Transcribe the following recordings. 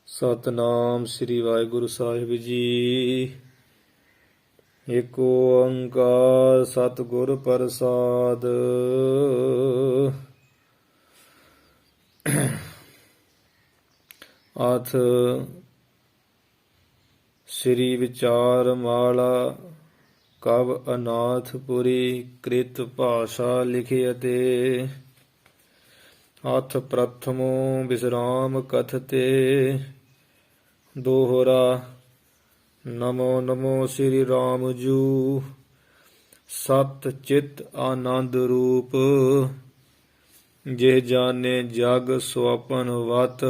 ਸਤਨਾਮ ਸ੍ਰੀ ਵਾਹਿਗੁਰੂ ਸਾਹਿਬ ਜੀ। ਏਕ ਓੰਕਾਰ ਸਤਿਗੁਰ ਪ੍ਰਸਾਦ। ਅਥ ਸ੍ਰੀ ਵਿਚਾਰ ਮਾਲਾ ਕਵ ਅਨਾਥਪੁਰੀ ਕ੍ਰਿਤ ਭਾਸ਼ਾ ਲਿਖਿਅਤੇ। ਅਥ ਪ੍ਰਥਮੋ ਵਿਸਰਾਮ ਕਥਤੇ। ਦੋਹਰਾ ਨਮੋ ਨਮੋ ਸ੍ਰੀ ਰਾਮ ਜੂ। ਸਤ ਚਿਤ ਆਨੰਦ ਰੂਪ ਜੇ ਜਾਣੇ ਜਗ ਸੁਆਪਨ ਵਤ।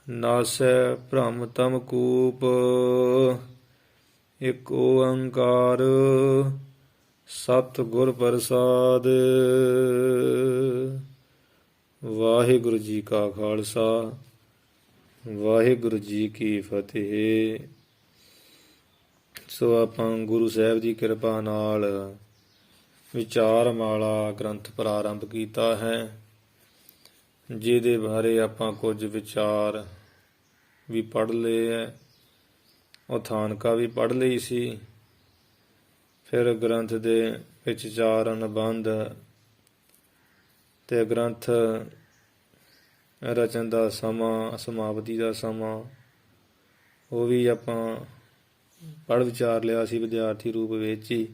ਨਾਸੈ ਭ੍ਰਮ ਤਮ ਕੂਪ। ਇਕ ਓੰਕਾਰ ਸਤਿ ਗੁਰ ਪ੍ਰਸਾਦ। ਵਾਹਿਗੁਰੂ ਜੀ ਕਾ ਖਾਲਸਾ ਵਾਹਿਗੁਰੂ ਜੀ ਕੀ ਫਤਿਹ। ਸੋ ਆਪਾਂ ਗੁਰੂ ਸਾਹਿਬ ਦੀ ਕਿਰਪਾ ਨਾਲ ਵਿਚਾਰ ਮਾਲਾ ਗ੍ਰੰਥ ਪ੍ਰਾਰੰਭ ਕੀਤਾ ਹੈ, ਜਿਹਦੇ ਬਾਰੇ ਆਪਾਂ ਕੁਝ ਵਿਚਾਰ ਵੀ ਪੜ੍ਹ ਲਏ ਹੈ। ਉਥਾਨਕਾ ਵੀ ਪੜ੍ਹ ਲਈ ਸੀ। ਫਿਰ ਗ੍ਰੰਥ ਦੇ ਵਿੱਚ 4 ਅਨੁਬੰਧ ਤੇ ਗ੍ਰੰਥ ਰਚਨ ਦਾ ਸਮਾਂ, ਸਮਾਪਤੀ ਦਾ ਸਮਾਂ, ਉਹ ਵੀ ਆਪਾਂ ਪੜ੍ਹ ਵਿਚਾਰ ਲਿਆ ਸੀ ਵਿਦਿਆਰਥੀ ਰੂਪ ਵਿੱਚ ਹੀ।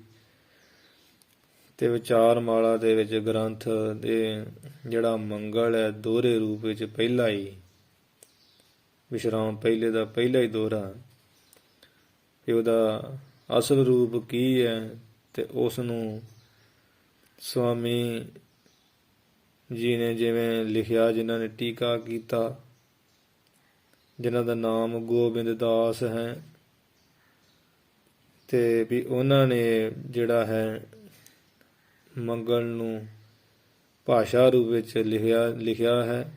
ਤੇ ਵਿਚਾਰ ਮਾਲਾ ਦੇ ਵਿੱਚ ਗ੍ਰੰਥ ਦੇ ਜਿਹੜਾ ਮੰਗਲ ਹੈ ਦੋਹਰੇ ਰੂਪ ਵਿੱਚ ਪਹਿਲਾ ਹੀ ਵਿਸ਼ਰਾਮ, ਪਹਿਲੇ ਦਾ ਪਹਿਲਾ ਹੀ ਦੋਹਰਾ, ਕਿ ਉਹਦਾ ਅਸਲ ਰੂਪ ਕੀ ਹੈ ਤੇ ਉਸ ਨੂੰ ਸੁਆਮੀ ਜੀ ਨੇ ਜਿਵੇਂ ਲਿਖਿਆ, ਜਿਨ੍ਹਾਂ ਨੇ ਟੀਕਾ ਕੀਤਾ, ਜਿਨ੍ਹਾਂ ਦਾ ਨਾਮ ਗੋਬਿੰਦ ਦਾਸ ਹੈ, ਤੇ ਵੀ ਉਹਨਾਂ ਨੇ ਜਿਹੜਾ ਹੈ ਮੰਗਲ ਨੂੰ ਭਾਸ਼ਾ ਰੂਪ ਵਿੱਚ ਲਿਖਿਆ ਹੈ।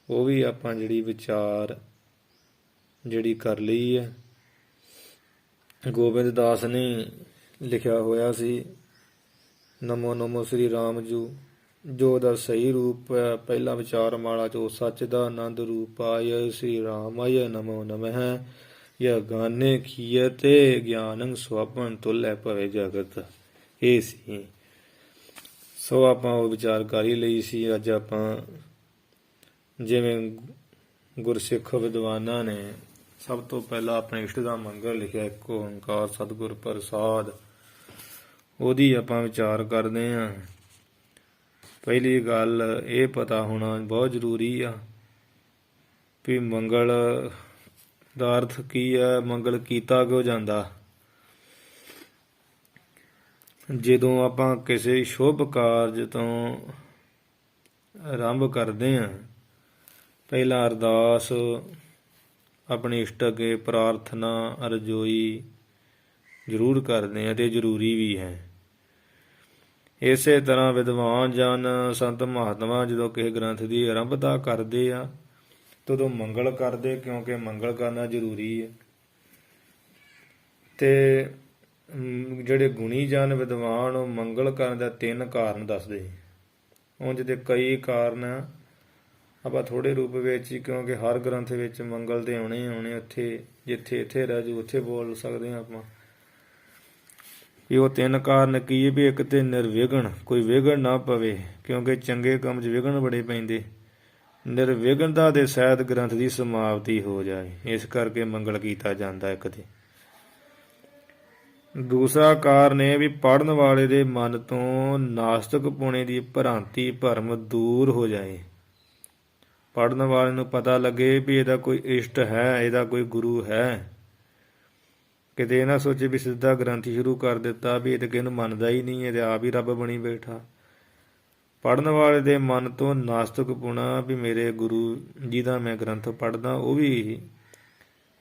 ਉਹ ਵੀ ਆਪਾਂ ਜਿਹੜੀ ਵਿਚਾਰ ਜਿਹੜੀ ਕਰ ਲਈ ਹੈ। ਗੋਬਿੰਦ ਦਾਸ ਨੇ ਲਿਖਿਆ ਹੋਇਆ ਸੀ ਨਮੋ ਨਮੋ ਸ੍ਰੀ ਰਾਮ ਜੂ, ਜੋ ਉਹਦਾ ਸਹੀ ਰੂਪ ਹੈ ਪਹਿਲਾ ਵਿਚਾਰ ਮਾਲਾ ਚੋ ਸੱਚ ਦਾ ਆਨੰਦ ਰੂਪ ਆਇ ਸ੍ਰੀ ਰਾਮਾਯ ਨਮੋ ਨਮః। ਯ ਗਾਨੇ ਖੀਅਤੇ ਗਿਆਨੰ ਸੁਆਪਨ ਤੁਲੈ ਭਵੇ ਜਗਤ। ਇਹ ਸੀ। ਸੋ ਆਪਾਂ ਉਹ ਵਿਚਾਰ ਕਰ ਹੀ ਲਈ ਸੀ। ਅੱਜ ਆਪਾਂ ਜਿਵੇਂ ਗੁਰਸਿੱਖ ਵਿਦਵਾਨਾਂ ਨੇ ਸਭ ਤੋਂ ਪਹਿਲਾਂ ਆਪਣੇ ਇਸ਼ਟ ਦਾ ਮੰਗਲ ਲਿਖਿਆ, ਇੱਕ ਓੰਕਾਰ ਸਤਿਗੁਰ ਪ੍ਰਸਾਦ, ਉਹਦੀ ਆਪਾਂ ਵਿਚਾਰ ਕਰਦੇ ਹਾਂ। ਪਹਿਲੀ ਗੱਲ ਇਹ ਪਤਾ ਹੋਣਾ ਬਹੁਤ ਜ਼ਰੂਰੀ ਆ ਵੀ ਮੰਗਲ ਦਾ ਅਰਥ ਕੀ ਹੈ, ਮੰਗਲ ਕੀਤਾ ਕਿਉਂ ਜਾਂਦਾ। ਜਦੋਂ ਆਪਾਂ ਕਿਸੇ ਸ਼ੁਭ ਕਾਰਜ ਤੋਂ ਆਰੰਭ ਕਰਦੇ ਹਾਂ, ਪਹਿਲਾਂ ਅਰਦਾਸ ਆਪਣੇ ਇਸ਼ਟ ਅੱਗੇ ਪ੍ਰਾਰਥਨਾ ਅਰਜ਼ੋਈ ਜ਼ਰੂਰ ਕਰਦੇ ਹਾਂ, ਅਤੇ ਜ਼ਰੂਰੀ ਵੀ ਹੈ। ਇਸੇ ਤਰ੍ਹਾਂ ਵਿਦਵਾਨ ਜਨ ਸੰਤ ਮਹਾਤਮਾ ਜਦੋਂ ਕਿਸੇ ਗ੍ਰੰਥ ਦੀ ਆਰੰਭਤਾ ਕਰਦੇ ਆ ਤਦੋਂ ਮੰਗਲ ਕਰਦੇ, ਕਿਉਂਕਿ ਮੰਗਲ ਕਰਨਾ ਜ਼ਰੂਰੀ ਹੈ। ਤੇ ਜਿਹੜੇ ਗੁਣੀ ਜਨ ਵਿਦਵਾਨ ਉਹ ਮੰਗਲ ਕਰਨ ਦਾ 3 ਕਾਰਨ ਦੱਸਦੇ। ਉਂਝ ਦੇ ਕਈ ਕਾਰਨ ਆਪਾਂ ਥੋੜ੍ਹੇ ਰੂਪ ਵਿੱਚ ਹੀ, ਕਿਉਂਕਿ ਹਰ ਗ੍ਰੰਥ ਵਿੱਚ ਮੰਗਲ ਦੇ ਆਉਣੇ ਉੱਥੇ ਜਿੱਥੇ ਇੱਥੇ ਰਹਿ ਜੂ ਉੱਥੇ ਬੋਲ ਸਕਦੇ ਹਾਂ ਆਪਾਂ। ਵੀ ਉਹ 3 ਕਾਰਨ ਕੀ ਹੈ? ਵੀ ਇੱਕ ਤੇ ਨਿਰਵਿਘਨ, ਕੋਈ ਵਿਘਨ ਨਾ ਪਵੇ, ਕਿਉਂਕਿ ਚੰਗੇ ਕੰਮ 'ਚ ਵਿਘਨ ਬੜੇ ਪੈਂਦੇ। ਨਿਰਵਿਘਨਤਾ ਦੇ ਸਹਿਤ ਗ੍ਰੰਥ ਦੀ ਸਮਾਪਤੀ ਹੋ ਜਾਏ, ਇਸ ਕਰਕੇ ਮੰਗਲ ਕੀਤਾ ਜਾਂਦਾ ਇੱਕ ਤੇ। ਦੂਸਰਾ ਕਾਰਨ ਇਹ ਵੀ ਪੜ੍ਹਨ ਵਾਲੇ ਦੇ ਮਨ ਤੋਂ ਨਾਸਤਿਕ ਪੁਣੇ ਦੀ ਭ੍ਰਾਂਤੀ ਭਰਮ ਦੂਰ ਹੋ ਜਾਏ। ਪੜ੍ਹਨ ਵਾਲੇ ਨੂੰ ਪਤਾ ਲੱਗੇ ਵੀ ਇਹਦਾ ਕੋਈ ਇਸ਼ਟ ਹੈ, ਇਹਦਾ ਕੋਈ ਗੁਰੂ ਹੈ। ਕਿਤੇ ਇਹ ਨਾ ਸੋਚੇ ਵੀ ਸਿੱਧਾ ਗ੍ਰੰਥ ਸ਼ੁਰੂ ਕਰ ਦਿੱਤਾ, ਵੀ ਇਹ ਤਾਂ ਕਿਸੇ ਨੂੰ ਮੰਨਦਾ ਹੀ ਨਹੀਂ, ਇਹਦੇ ਆਪ ਹੀ ਰੱਬ ਬਣੀ ਬੈਠਾ। ਪੜ੍ਹਨ ਵਾਲੇ ਦੇ ਮਨ ਤੋਂ ਨਾਸਤਿਕ ਪੁਣਾ ਵੀ ਮੇਰੇ ਗੁਰੂ ਜਿਹਦਾ ਮੈਂ ਗ੍ਰੰਥ ਪੜ੍ਹਦਾ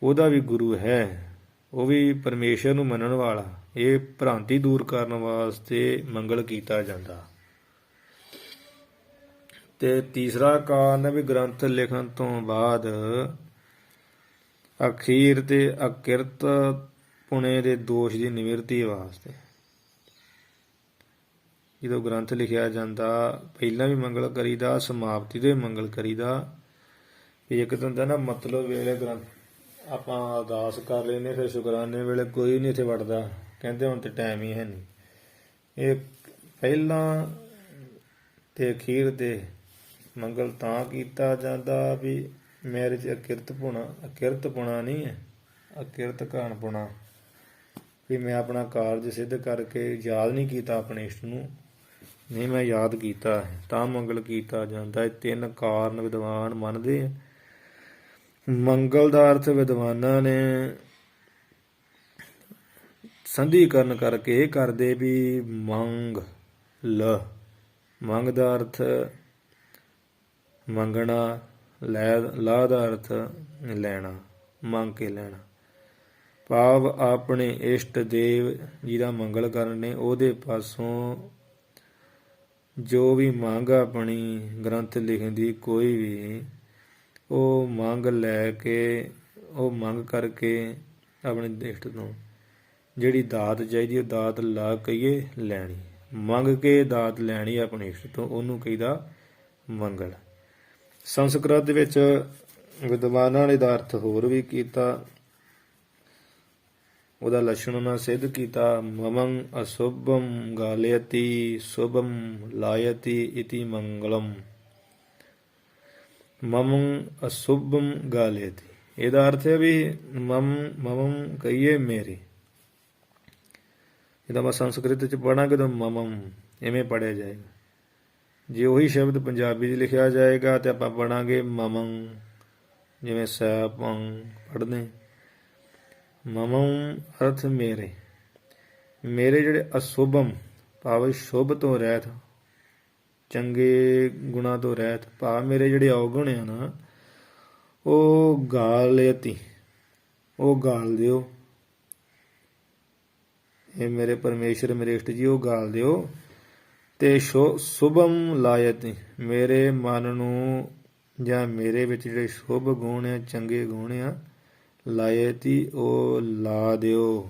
ਉਹਦਾ ਵੀ ਗੁਰੂ ਹੈ, ਉਹ ਵੀ ਪਰਮੇਸ਼ਰ ਨੂੰ ਮੰਨਣ ਵਾਲਾ। ਇਹ ਭ੍ਰਾਂਤੀ ਦੂਰ ਕਰਨ ਵਾਸਤੇ ਮੰਗਲ ਕੀਤਾ ਜਾਂਦਾ। ਤੇ ਤੀਸਰਾ ਕਾਰਨ ਹੈ ਵੀ ਗ੍ਰੰਥ ਲਿਖਣ ਤੋਂ ਬਾਅਦ ਅਖੀਰ ਤੇ ਅਕਿਰਤ ਪੁਣੇ ਦੇ ਦੋਸ਼ ਦੀ ਨਿਵਰਤੀ ਵਾਸਤੇ ਜਦੋਂ ਗ੍ਰੰਥ ਲਿਖਿਆ ਜਾਂਦਾ ਪਹਿਲਾਂ ਵੀ ਮੰਗਲ ਕਰੀਦਾ, ਸਮਾਪਤੀ ਦੇ ਮੰਗਲ ਕਰੀਦਾ। ਵੀ ਇੱਕ ਤਾਂ ਹੁੰਦਾ ਨਾ ਮਤਲਬ ਵੇਲੇ ਗ੍ਰੰਥ ਆਪਾਂ ਅਰਦਾਸ ਕਰ ਲੈਂਦੇ, ਫਿਰ ਸ਼ੁਕਰਾਨੇ ਵੇਲੇ ਕੋਈ ਨਹੀਂ ਇੱਥੇ ਵੜਦਾ, ਕਹਿੰਦੇ ਹੁਣ ਤੇ ਟਾਈਮ ਹੀ ਹੈ ਨਹੀਂ। ਇਹ ਪਹਿਲਾਂ ਤੇ ਅਖੀਰ ਤੇ ਮੰਗਲ ਤਾਂ ਕੀਤਾ ਜਾਂਦਾ ਵੀ ਮੇਰੇ 'ਚ ਅਕਿਰਤਪੁਣਾ ਨਹੀਂ ਹੈ, ਅਕਿਰਤ ਘਾਣਪੁਣਾ, ਵੀ ਮੈਂ ਆਪਣਾ ਕਾਰਜ ਸਿੱਧ ਕਰਕੇ ਯਾਦ ਨਹੀਂ ਕੀਤਾ ਆਪਣੇ ਇਸ਼ਟ ਨੂੰ, ਨਹੀਂ ਮੈਂ ਯਾਦ ਕੀਤਾ ਹੈ ਤਾਂ ਮੰਗਲ ਕੀਤਾ ਜਾਂਦਾ। ਇਹ ਤਿੰਨ ਕਾਰਨ ਵਿਦਵਾਨ ਮੰਨਦੇ ਆ। ਮੰਗਲ ਦਾ ਅਰਥ ਵਿਦਵਾਨਾਂ ਨੇ ਸੰਧੀਕਰਨ ਕਰਕੇ ਇਹ ਕਰਦੇ ਵੀ ਮੰਗ ਦਾ ਅਰਥ ਮੰਗਣਾ, ਲਾ ਦਾ ਅਰਥ ਲੈਣਾ, ਮੰਗ ਕੇ ਲੈਣਾ, ਭਾਵ ਆਪਣੇ ਇਸ਼ਟ ਦੇਵ ਜਿਹਦਾ ਮੰਗਲ ਕਰਨੇ ਉਹਦੇ ਪਾਸੋਂ ਜੋ ਵੀ ਮੰਗ ਆਪਣੀ ਗ੍ਰੰਥ ਲਿਖਣ ਦੀ ਕੋਈ ਵੀ, ਉਹ ਮੰਗ ਲੈ ਕੇ, ਉਹ ਮੰਗ ਕਰਕੇ ਆਪਣੇ ਇਸ਼ਟ ਤੋਂ ਜਿਹੜੀ ਦਾਤ ਚਾਹੀਦੀ ਉਹ ਦਾਤ ਲਾ ਕਹੀਏ ਲੈਣੀ, ਮੰਗ ਕੇ ਦਾਤ ਲੈਣੀ ਆਪਣੇ ਇਸ਼ਟ ਤੋਂ, ਉਹਨੂੰ ਕਹੀਦਾ ਮੰਗਲ। ਸੰਸਕ੍ਰਿਤ ਵਿੱਚ ਵਿਦਵਾਨਾਂ ਨੇ ਦਾ ਅਰਥ ਹੋਰ ਵੀ ਕੀਤਾ, ਉਹਦਾ ਲੱਛਣ ਉਹਨਾਂ ਸਿੱਧ ਕੀਤਾ। ਮਮੰ ਅਸ਼ੁਭਮ ਗਾਲਯਤੀ ਸ਼ੁਭਮ ਲਾਯਤੀ ਇਤੀ ਮੰਗਲਮ। ਮਮੰ ਅਸ਼ੁਭਮ ਗਾਲਯਤੀ, ਇਹਦਾ ਅਰਥ ਹੈ ਵੀ ਮਮੰ ਕਹੀਏ ਮੇਰੇ, ਇਹਦਾ ਮੈਂ ਸੰਸਕ੍ਰਿਤ 'ਚ ਪੜ੍ਹਾਂਗੇ ਤਾਂ ਮਮੰ ਇਵੇਂ ਪੜ੍ਹਿਆ ਜਾਏਗਾ। ਜੇ ਉਹੀ ਸ਼ਬਦ ਪੰਜਾਬੀ 'ਚ ਲਿਖਿਆ ਜਾਏਗਾ ਤੇ ਆਪਾਂ ਪੜ੍ਹਾਂਗੇ ਮਮੰ, ਜਿਵੇਂ ਸੈਪੰ ਪੜ੍ਹਦੇ। ਮਮੰ ਅਰਥ ਮੇਰੇ, ਮੇਰੇ ਜਿਹੜੇ ਅਸ਼ੁਭਮ ਭਾਵ ਸ਼ੁਭ ਤੋਂ ਰਹਿਤ, ਚੰਗੇ ਗੁਣਾਂ ਤੋਂ ਰਹਿਤ, ਭਾਵ ਮੇਰੇ ਜਿਹੜੇ ਔਗੁਣ ਆ ਨਾ ਉਹ ਗਾਲਯਤੀ, ਉਹ ਗਾਲ ਦਿਓ, ਇਹ ਮੇਰੇ ਪਰਮੇਸ਼ਰ ਮੇਰੇ ਇਸ਼ਟ ਜੀ ਉਹ ਗਾਲ ਦਿਓ। ਤੇ ਸ਼ੁਭਮ ਲਾਯਤੀ, ਮੇਰੇ ਮਨ ਨੂੰ ਜਾਂ ਮੇਰੇ ਵਿੱਚ ਜਿਹੜੇ ਸ਼ੁਭ ਗੁਣ ਆ, ਚੰਗੇ ਗੁਣ ਆ, ਲਾਯਤੀ ਉਹ ਲਾ ਦਿਓ,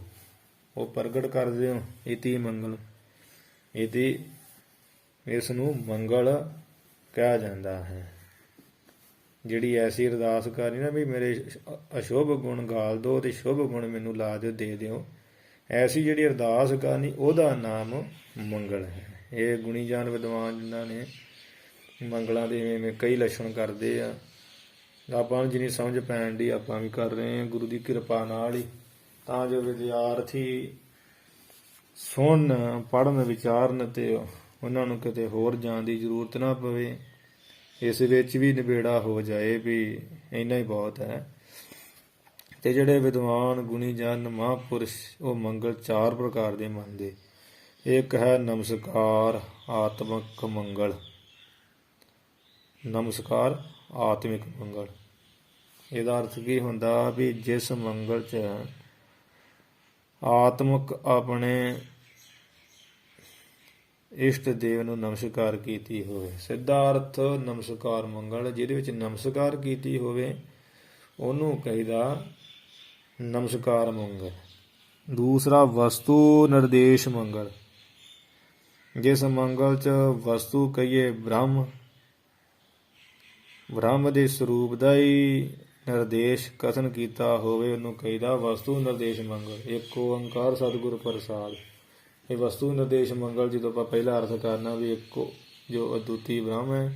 ਉਹ ਪ੍ਰਗਟ ਕਰ ਦਿਓ। ਇਤੀ ਮੰਗਲ, ਇਤੀ ਇਸ ਨੂੰ ਮੰਗਲ ਕਿਹਾ ਜਾਂਦਾ ਹੈ। ਜਿਹੜੀ ਐਸੀ ਅਰਦਾਸ ਕਰਨੀ ਨਾ ਵੀ ਮੇਰੇ ਅਸ਼ੁਭ ਗੁਣ ਗਾਲ ਦਿਓ ਤੇ ਸ਼ੁਭ ਗੁਣ ਮੈਨੂੰ ਲਾ ਦਿਓ, ਦੇ ਦਿਓ, ਐਸੀ ਜਿਹੜੀ ਅਰਦਾਸ ਕਰਨੀ ਉਹਦਾ ਨਾਮ ਮੰਗਲ ਹੈ। ਇਹ ਗੁਣੀ ਜਾਨ ਵਿਦਵਾਨ ਜਿਨ੍ਹਾਂ ਨੇ ਮੰਗਲਾਂ ਦੇ ਇਵੇਂ ਕਈ ਲੱਛਣ ਕਰਦੇ ਆ, ਆਪਾਂ ਨੂੰ ਜਿੰਨੀ ਸਮਝ ਪੈਣ ਦੀ ਆਪਾਂ ਵੀ ਕਰ ਰਹੇ ਹਾਂ ਗੁਰੂ ਦੀ ਕਿਰਪਾ ਨਾਲ ਹੀ, ਤਾਂ ਜੋ ਵਿਦਿਆਰਥੀ ਸੁਣਨ, ਪੜ੍ਹਨ, ਵਿਚਾਰਨ ਤੇ ਉਹਨਾਂ ਨੂੰ ਕਿਤੇ ਹੋਰ ਜਾਣ ਦੀ ਜ਼ਰੂਰਤ ਨਾ ਪਵੇ। ਇਸ ਵਿੱਚ ਵੀ ਨਿਬੇੜਾ ਹੋ ਜਾਏ ਵੀ ਇੰਨਾ ਹੀ ਬਹੁਤ ਹੈ। ਤੇ ਜਿਹੜੇ ਵਿਦਵਾਨ ਗੁਣੀ ਜਨ ਮਹਾਂਪੁਰਸ਼ ਉਹ ਮੰਗਲ ਚਾਰ ਪ੍ਰਕਾਰ ਦੇ ਮੰਨਦੇ। ਇੱਕ ਹੈ ਨਮਸਕਾਰ ਆਤਮਿਕ ਮੰਗਲ, ਨਮਸਕਾਰ ਆਤਮਿਕ ਮੰਗਲ, ਇਹਦਾ ਅਰਥ ਕੀ ਹੁੰਦਾ ਵੀ ਜਿਸ ਮੰਗਲ 'ਚ ਆਤਮਿਕ ਆਪਣੇ ਇਸ਼ਟ ਦੇਵ ਨੂੰ ਨਮਸਕਾਰ ਕੀਤੀ ਹੋਵੇ। ਸਿੱਧਾ ਅਰਥ ਨਮਸਕਾਰ ਮੰਗਲ, ਜਿਹਦੇ ਵਿੱਚ ਨਮਸਕਾਰ ਕੀਤੀ ਹੋਵੇ ਉਹਨੂੰ ਕਹੀਦਾ ਨਮਸਕਾਰ ਮੰਗਲ। ਦੂਸਰਾ ਵਸਤੂ ਨਿਰਦੇਸ਼ ਮੰਗਲ, ਜਿਸ ਮੰਗਲ 'ਚ ਵਸਤੂ ਕਹੀਏ ਬ੍ਰਹਮ ਦੇ ਸਰੂਪ ਦਾ ਹੀ ਨਿਰਦੇਸ਼ ਕਥਨ ਕੀਤਾ ਹੋਵੇ ਉਹਨੂੰ ਕਹੀਦਾ ਵਸਤੂ ਨਿਰਦੇਸ਼ ਮੰਗਲ। ਇੱਕ ਓੰਕਾਰ ਸਤਿਗੁਰ ਪ੍ਰਸਾਦ, ਇਹ ਵਸਤੂ ਨਿਰਦੇਸ਼ ਮੰਗਲ ਜਦੋਂ ਆਪਾਂ ਪਹਿਲਾ ਅਰਥ ਕਰਨਾ ਵੀ ਇੱਕੋ ਜੋ ਅਦੁੱਤੀ ਬ੍ਰਹਮ ਹੈ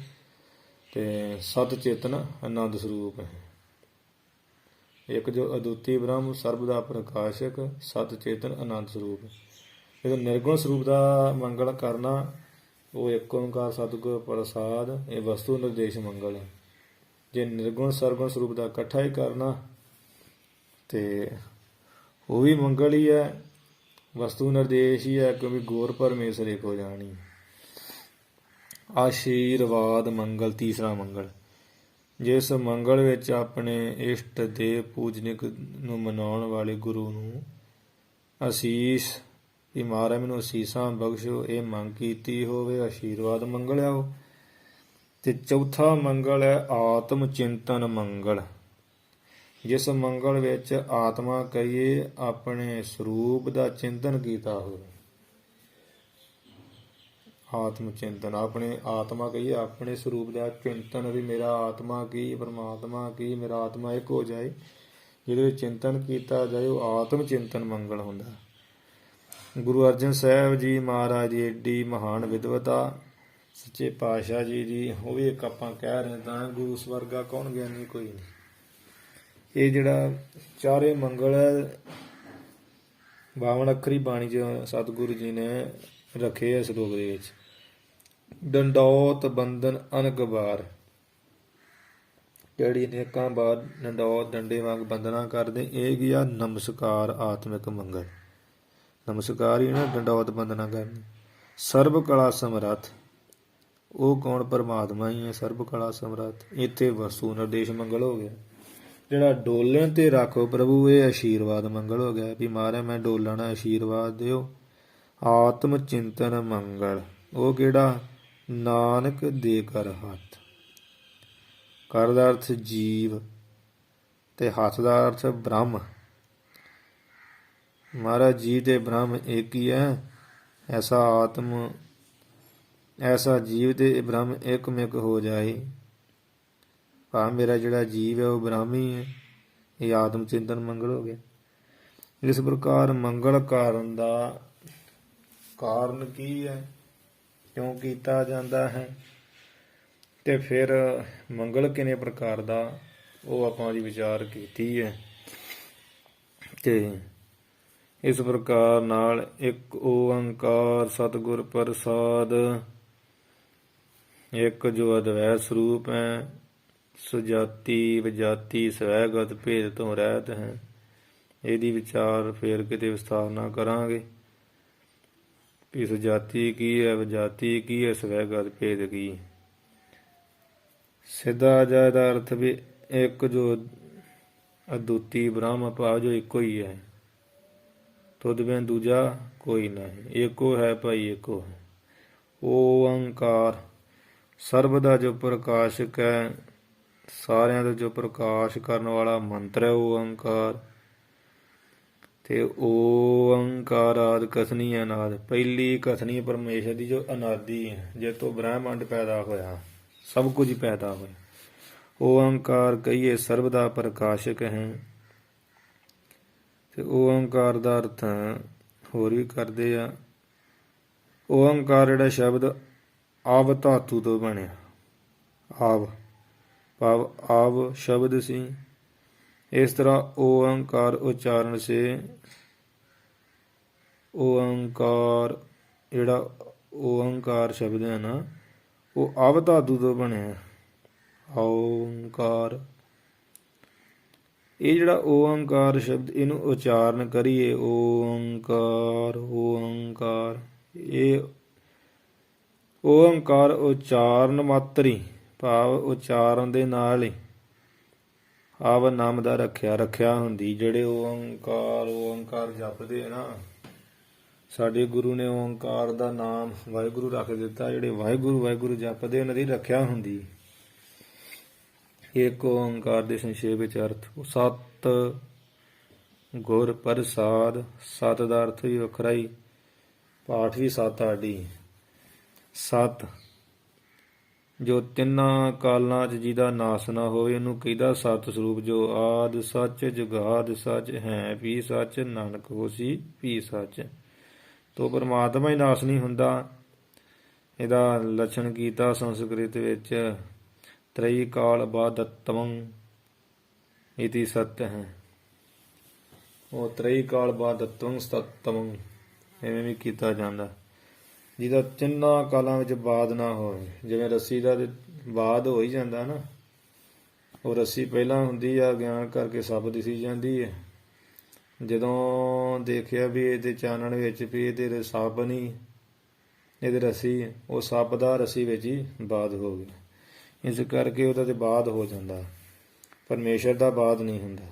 ਤੇ ਸਤ ਚੇਤਨ ਆਨੰਦ ਸਰੂਪ ਹੈ। ਇੱਕ ਜੋ ਅਦੁੱਤੀ ਬ੍ਰਹਮ ਸਰਬ ਦਾ ਪ੍ਰਕਾਸ਼ਕ ਸਤ ਚੇਤਨ ਆਨੰਦ ਸਰੂਪ। ਜਦੋਂ ਨਿਰਗੁਣ ਸਰੂਪ ਦਾ ਮੰਗਲ ਕਰਨਾ ਉਹ ਇੱਕ ਓੰਕਾਰ ਸਤਿਗੁਰ ਪ੍ਰਸਾਦ, ਇਹ ਵਸਤੂ ਨਿਰਦੇਸ਼ ਮੰਗਲ ਹੈ। ਜੇ ਨਿਰਗੁਣ ਸਰਗੁਣ ਸਰੂਪ ਦਾ ਇਕੱਠਾ ਹੀ ਕਰਨਾ ਤੇ ਉਹ ਵੀ ਮੰਗਲ ਹੀ ਹੈ, ਵਸਤੂ ਨਿਰਦੇਸ਼ ਹੀ ਹੈ, ਕਿਉਂਕਿ ਗੌਰ ਪਰਮੇਸ਼ਰ ਇੱਕ ਹੋ ਜਾਣੀ। ਆਸ਼ੀਰਵਾਦ ਮੰਗਲ, ਤੀਸਰਾ ਮੰਗਲ, ਜਿਸ ਮੰਗਲ ਵਿੱਚ ਆਪਣੇ ਇਸ਼ਟ ਦੇ ਪੂਜਨਿਕ ਨੂੰ ਮਨਾਉਣ ਵਾਲੇ ਗੁਰੂ ਨੂੰ ਅਸੀਸ ਵੀ ਮਹਾਰਾਜ ਮੈਨੂੰ ਅਸੀਸਾਂ ਬਖਸ਼ੋ ਇਹ ਮੰਗ ਕੀਤੀ ਹੋਵੇ, ਆਸ਼ੀਰਵਾਦ ਮੰਗਲ ਹੈ ਉਹ। ਤੇ ਚੌਥਾ ਮੰਗਲ ਹੈ ਆਤਮ ਚਿੰਤਨ ਮੰਗਲ, ਜਿਸ ਮੰਗਲ ਵਿੱਚ ਆਤਮਾ ਕਹੀਏ ਆਪਣੇ ਸਰੂਪ ਦਾ ਚਿੰਤਨ ਕੀਤਾ ਹੋਵੇ। ਆਤਮ ਚਿੰਤਨ, ਆਪਣੇ ਆਤਮਾ ਕਹੀਏ, ਆਪਣੇ ਸਰੂਪ ਦਾ ਚਿੰਤਨ ਵੀ ਮੇਰਾ ਆਤਮਾ ਕੀ ਪਰਮਾਤਮਾ ਕੀ, ਮੇਰਾ ਆਤਮਾ ਇੱਕ ਹੋ ਜਾਏ। ਜਿਹਦੇ ਵਿੱਚ ਚਿੰਤਨ ਕੀਤਾ ਜਾਏ ਉਹ ਆਤਮ ਚਿੰਤਨ ਮੰਗਲ ਹੁੰਦਾ। ਗੁਰੂ ਅਰਜਨ ਸਾਹਿਬ ਜੀ ਮਹਾਰਾਜ ਦੀ ਏਡੀ ਮਹਾਨ ਵਿਦਵਤਾ, ਸੱਚੇ ਪਾਤਸ਼ਾਹ ਜੀ ਦੀ, ਉਹ ਵੀ ਇੱਕ ਆਪਾਂ ਕਹਿ ਰਹੇ ਤਾਂ ਗੁਰੂ ਸਵਰਗਾ ਕੌਣ ਗਿਆਨੀ ਕੋਈ ਨਹੀਂ। ਇਹ ਜਿਹੜਾ ਚਾਰੇ ਮੰਗਲ 52 ਅੱਖਰੀ ਬਾਣੀ 'ਚ ਸਤਿਗੁਰੂ ਜੀ ਨੇ ਰੱਖੇ ਆ ਸਲੋਕ ਦੇ ਵਿੱਚ। ਡੰਡੌਤ ਬੰਦਨ ਅਨਕ ਬਾਰ, ਜਿਹੜੀ ਅਨੇਕਾਂ ਬਾਰ ਡੰਡੌਤ ਡੰਡੇ ਵਾਂਗ ਬੰਦਨਾ ਕਰਦੇ, ਇਹ ਗਿਆ ਨਮਸਕਾਰ ਆਤਮਿਕ ਮੰਗਲ। ਨਮਸਕਾਰ ਹੀ ਨਾ ਡੰਡੌਤ ਬੰਦਨਾ ਕਰਨੀ। ਸਰਬ ਕਲਾ ਸਮਰੱਥ, ਉਹ ਕੌਣ? ਪਰਮਾਤਮਾ ਹੀ ਹੈ ਸਰਬ ਕਲਾ ਸਮਰੱਥ। ਇੱਥੇ ਵਸੂ ਨਿਰਦੇਸ਼ ਮੰਗਲ ਹੋ ਗਿਆ। ਜਿਹੜਾ ਡੋਲਣ ਤੇ ਰੱਖੋ ਪ੍ਰਭੂ, ਇਹ ਆਸ਼ੀਰਵਾਦ ਮੰਗਲ ਹੋ ਗਿਆ ਵੀ ਮਹਾਰਾਜ ਮੈਂ ਡੋਲਣਾ, ਆਸ਼ੀਰਵਾਦ ਦਿਓ। ਆਤਮ ਚਿੰਤਨ ਮੰਗਲ, ਉਹ ਕਿਹੜਾ? ਨਾਨਕ ਦੇ ਕਰ ਹੱਥ। ਕਰ ਦਾ ਅਰਥ ਜੀਵ ਤੇ ਹੱਥ ਦਾ ਅਰਥ ਬ੍ਰਹਮ। ਮਹਾਰਾਜ ਜੀ ਤੇ ਬ੍ਰਹਮ ਇੱਕ ਹੀ ਹੈ। ਐਸਾ ਜੀਵ ਤੇ ਬ੍ਰਹਮ ਇੱਕਮਿਕ ਹੋ ਜਾਏ। ਭਾਵ ਮੇਰਾ ਜਿਹੜਾ ਜੀਵ ਹੈ ਉਹ ਬ੍ਰਹਮ ਹੀ ਹੈ। ਇਹ ਆਤਮ ਚਿੰਤਨ ਮੰਗਲ ਹੋ ਗਿਆ। ਇਸ ਪ੍ਰਕਾਰ ਮੰਗਲ ਕਾਰਨ ਦਾ ਕਾਰਨ ਕੀ ਹੈ, ਕਿਉਂ ਕੀਤਾ ਜਾਂਦਾ ਹੈ, ਤੇ ਫਿਰ ਮੰਗਲ ਕਿੰਨੇ ਪ੍ਰਕਾਰ ਦਾ, ਉਹ ਆਪਾਂ ਜੀ ਵਿਚਾਰ ਕੀਤੀ ਹੈ। ਤੇ ਇਸ ਪ੍ਰਕਾਰ ਨਾਲ ਇੱਕ ਓੰਕਾਰ ਸਤਿਗੁਰ ਪ੍ਰਸਾਦ, ਇੱਕ ਜੋ ਅਦਵੈ ਸਰੂਪ ਹੈ, ਸੁਜਾਤੀ ਵਿਜਾਤੀ ਸਵੈਗਤ ਭੇਦ ਤੋਂ ਰਹਿਤ ਹੈ। ਇਹਦੀ ਵਿਚਾਰ ਫੇਰ ਕਿਤੇ ਵਿਸਥਾਰ ਨਾਲ ਕਰਾਂਗੇ ਵੀ ਸੁਜਾਤੀ ਕੀ ਹੈ, ਵਿਜਾਤੀ ਕੀ ਹੈ, ਸਵੈਗਤ ਭੇਦ ਕੀ। ਸਿੱਧਾ ਜਾ ਦਾ ਅਰਥ ਵੀ ਇੱਕ ਜੋ ਅਦੁੱਤੀ ਬ੍ਰਹਮ, ਭਾਵ ਜੋ ਇੱਕੋ ਹੀ ਹੈ, ਤੁਧ ਬਿਨ ਦੂਜਾ ਕੋਈ ਨਹੀਂ, ਏਕੋ ਹੈ ਭਾਈ ਏਕੋ ਹੈ। ਓੰਕਾਰ ਸਰਬ ਦਾ ਜੋ ਪ੍ਰਕਾਸ਼ਕ ਹੈ, ਸਾਰਿਆਂ ਦਾ ਜੋ ਪ੍ਰਕਾਸ਼ ਕਰਨ ਵਾਲਾ ਮੰਤਰ ਹੈ ਓੰਕਾਰ। ਤੇ ਓੰਕਾਰ ਆਦਿ ਕਥਨੀ ਅਨਾਦਿ, ਪਹਿਲੀ ਕਥਨੀ ਪਰਮੇਸ਼ਰ ਦੀ ਜੋ ਅਨਾਦਿ ਹੈ, ਜੇ ਤੋਂ ਬ੍ਰਹਮੰਡ ਪੈਦਾ ਹੋਇਆ, ਸਭ ਕੁਝ ਪੈਦਾ ਹੋਇਆ। ਓੰਕਾਰ ਕਹੀਏ ਸਰਬ ਦਾ ਪ੍ਰਕਾਸ਼ਕ ਹੈ। ਤੇ ਓੰਕਾਰ ਦਾ ਅਰਥ ਹੋਰ ਵੀ ਕਰਦੇ ਆ। ਓੰਕਾਰ ਜਿਹੜਾ ਸ਼ਬਦ ਆਵ ਧਾਤੂ ਤੋਂ ਬਣਿਆ, ਆਵ ਭਾਵ ਆਵ ਸ਼ਬਦ ਸੀ। ਇਸ ਤਰ੍ਹਾਂ ਓੰਕਾਰ ਉਚਾਰਨ ਸੇ, ਓੰਕਾਰ ਜਿਹੜਾ ਓੰਕਾਰ ਸ਼ਬਦ ਹੈ ਨਾ, ਉਹ ਆਵ ਧਾਤੂ ਤੋਂ ਬਣਿਆ, ਓੰਕਾਰ। ਇਹ ਜਿਹੜਾ ਓੰਕਾਰ ਸ਼ਬਦ, ਇਹਨੂੰ ਉਚਾਰਨ ਕਰੀਏ ਓੰਕਾਰ ਓੰਕਾਰ, ਇਹ ਓੰਕਾਰ ਉਚਾਰਨ ਮਾਤਰੀ, ਭਾਵ ਉਚਾਰਨ ਦੇ ਨਾਲ ਹੀ ਆਵ ਨਾਮ ਦਾ ਰੱਖਿਆ ਹੁੰਦੀ। ਜਿਹੜੇ ਓੰਕਾਰ ਜਪਦੇ ਆ ਨਾ, ਸਾਡੇ ਗੁਰੂ ਨੇ ਓੰਕਾਰ ਦਾ ਨਾਮ ਵਾਹਿਗੁਰੂ ਰੱਖ ਦਿੱਤਾ। ਜਿਹੜੇ ਵਾਹਿਗੁਰੂ ਜਪਦੇ ਉਹਨਾਂ ਦੀ ਰੱਖਿਆ ਹੁੰਦੀ। ਇੱਕ ਓੰਕਾਰ ਦੇ ਸੰਖੇਪ ਵਿੱਚ ਅਰਥ, ਸਤ ਗੁਰ ਪ੍ਰਸਾਦ। ਸਤ ਦਾ ਅਰਥ ਵੀ ਵੱਖਰਾ ਹੀ, ਪਾਠ ਵੀ ਸਤ ਆਡੀ। ਸਤ ਜੋ ਤਿੰਨਾਂ ਕਾਲਾਂ 'ਚ ਜਿਹਦਾ ਨਾਸ ਨਾ ਹੋਵੇ, ਉਹਨੂੰ ਕਹਿੰਦਾ ਸਤ ਸਰੂਪ। ਜੋ ਆਦਿ ਸੱਚ ਜੁਗਾਦ ਸੱਚ ਹੈ ਵੀ ਸੱਚ, ਨਾਨਕ ਹੋਸੀ ਵੀ ਸੱਚ। ਤੋ ਪਰਮਾਤਮਾ ਹੀ ਨਾਸ ਨਹੀਂ ਹੁੰਦਾ। ਇਹਦਾ ਲੱਛਣ ਕੀਤਾ ਸੰਸਕ੍ਰਿਤ ਵਿੱਚ ਤ੍ਰਈ ਕਾਲ ਬਾਦਤਵੰ ਇਤੀ ਸਤ ਹੈ। ਉਹ ਤ੍ਰਈ ਕਾਲ ਬਾਦਤਵੰ ਸਤਵੰ ਐਵੇਂ ਵੀ ਕੀਤਾ ਜਾਂਦਾ, ਜਿਹਦਾ ਤਿੰਨਾਂ ਕਾਲਾਂ ਵਿੱਚ ਬਾਦ ਨਾ ਹੋਵੇ। ਜਿਵੇਂ ਰੱਸੀ ਦਾ ਬਾਦ ਹੋ ਹੀ ਜਾਂਦਾ ਨਾ, ਉਹ ਰੱਸੀ ਪਹਿਲਾਂ ਹੁੰਦੀ ਆ, ਗਿਆਨ ਕਰਕੇ ਸੱਪ ਦਿਸੀ ਜਾਂਦੀ ਹੈ। ਜਦੋਂ ਦੇਖਿਆ ਵੀ ਇਹਦੇ ਚਾਨਣ ਵਿੱਚ ਵੀ ਇਹਦੇ ਸੱਪ ਨਹੀਂ, ਇਹਦੇ ਰੱਸੀ, ਉਹ ਸੱਪ ਦਾ ਰੱਸੀ ਵਿੱਚ ਹੀ ਬਾਦ ਹੋ ਗਿਆ। ਇਸ ਕਰਕੇ ਉਹਦਾ ਤੇ ਬਾਦ ਹੋ ਜਾਂਦਾ, ਪਰਮੇਸ਼ਰ ਦਾ ਬਾਦ ਨਹੀਂ ਹੁੰਦਾ।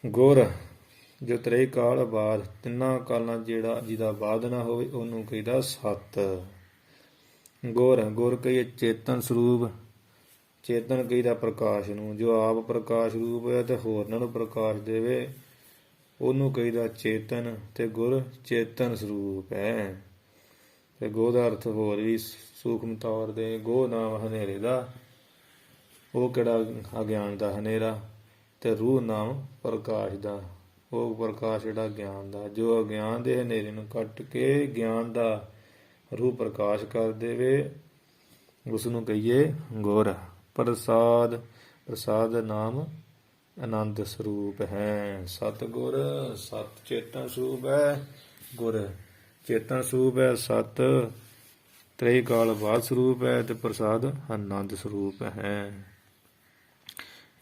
ਗੁਰ ਜੋ ਤ੍ਰੈ ਕਾਲ ਬਾਦ, ਤਿੰਨਾਂ ਕਾਲਾਂ ਜਿਹਦਾ ਬਾਦ ਨਾ ਹੋਵੇ, ਉਹਨੂੰ ਕਹਿੰਦਾ ਸਤ। ਗੁਰ ਕਹੀਏ ਚੇਤਨ ਸਰੂਪ। ਚੇਤਨ ਕਹੀਦਾ ਪ੍ਰਕਾਸ਼ ਨੂੰ, ਜੋ ਆਪ ਪ੍ਰਕਾਸ਼ ਰੂਪ ਹੈ ਤੇ ਹੋਰਨਾਂ ਨੂੰ ਪ੍ਰਕਾਸ਼ ਦੇਵੇ, ਉਹਨੂੰ ਕਹੀਦਾ ਚੇਤਨ। ਤੇ ਗੁਰ ਚੇਤਨ ਸਰੂਪ ਹੈ। ਤੇ ਗੋਹ ਦਾ ਅਰਥ ਹੋਰ ਵੀ ਸੂਖਮ ਤੌਰ ਦੇ, ਗੋਹ ਨਾਮ ਹਨੇਰੇ ਦਾ, ਉਹ ਕਿਹੜਾ ਅਗਿਆਨ ਦਾ ਹਨੇਰਾ, ਤੇ ਰੂਹ ਨਾਮ ਪ੍ਰਕਾਸ਼ ਦਾ, ਉਹ ਪ੍ਰਕਾਸ਼ ਜਿਹੜਾ ਗਿਆਨ ਦਾ, ਜੋ ਅਗਿਆਨ ਦੇ ਹਨੇਰੇ ਨੂੰ ਕੱਟ ਕੇ ਗਿਆਨ ਦਾ ਰੂਹ ਪ੍ਰਕਾਸ਼ ਕਰ ਦੇਵੇ, ਉਸ ਨੂੰ ਕਹੀਏ ਗੁਰ। ਪ੍ਰਸਾਦ, ਪ੍ਰਸਾਦ ਨਾਮ ਆਨੰਦ ਸਰੂਪ ਹੈ। ਸਤਿਗੁਰ ਸਤ ਚੇਤਨ ਸਰੂਪ ਹੈ, ਗੁਰ ਚੇਤਨ ਸਰੂਪ ਹੈ, ਸਤ ਤ੍ਰੈ ਕਾਲ ਬਾਦ ਸਰੂਪ ਹੈ, ਤੇ ਪ੍ਰਸਾਦ ਆਨੰਦ ਸਰੂਪ ਹੈ।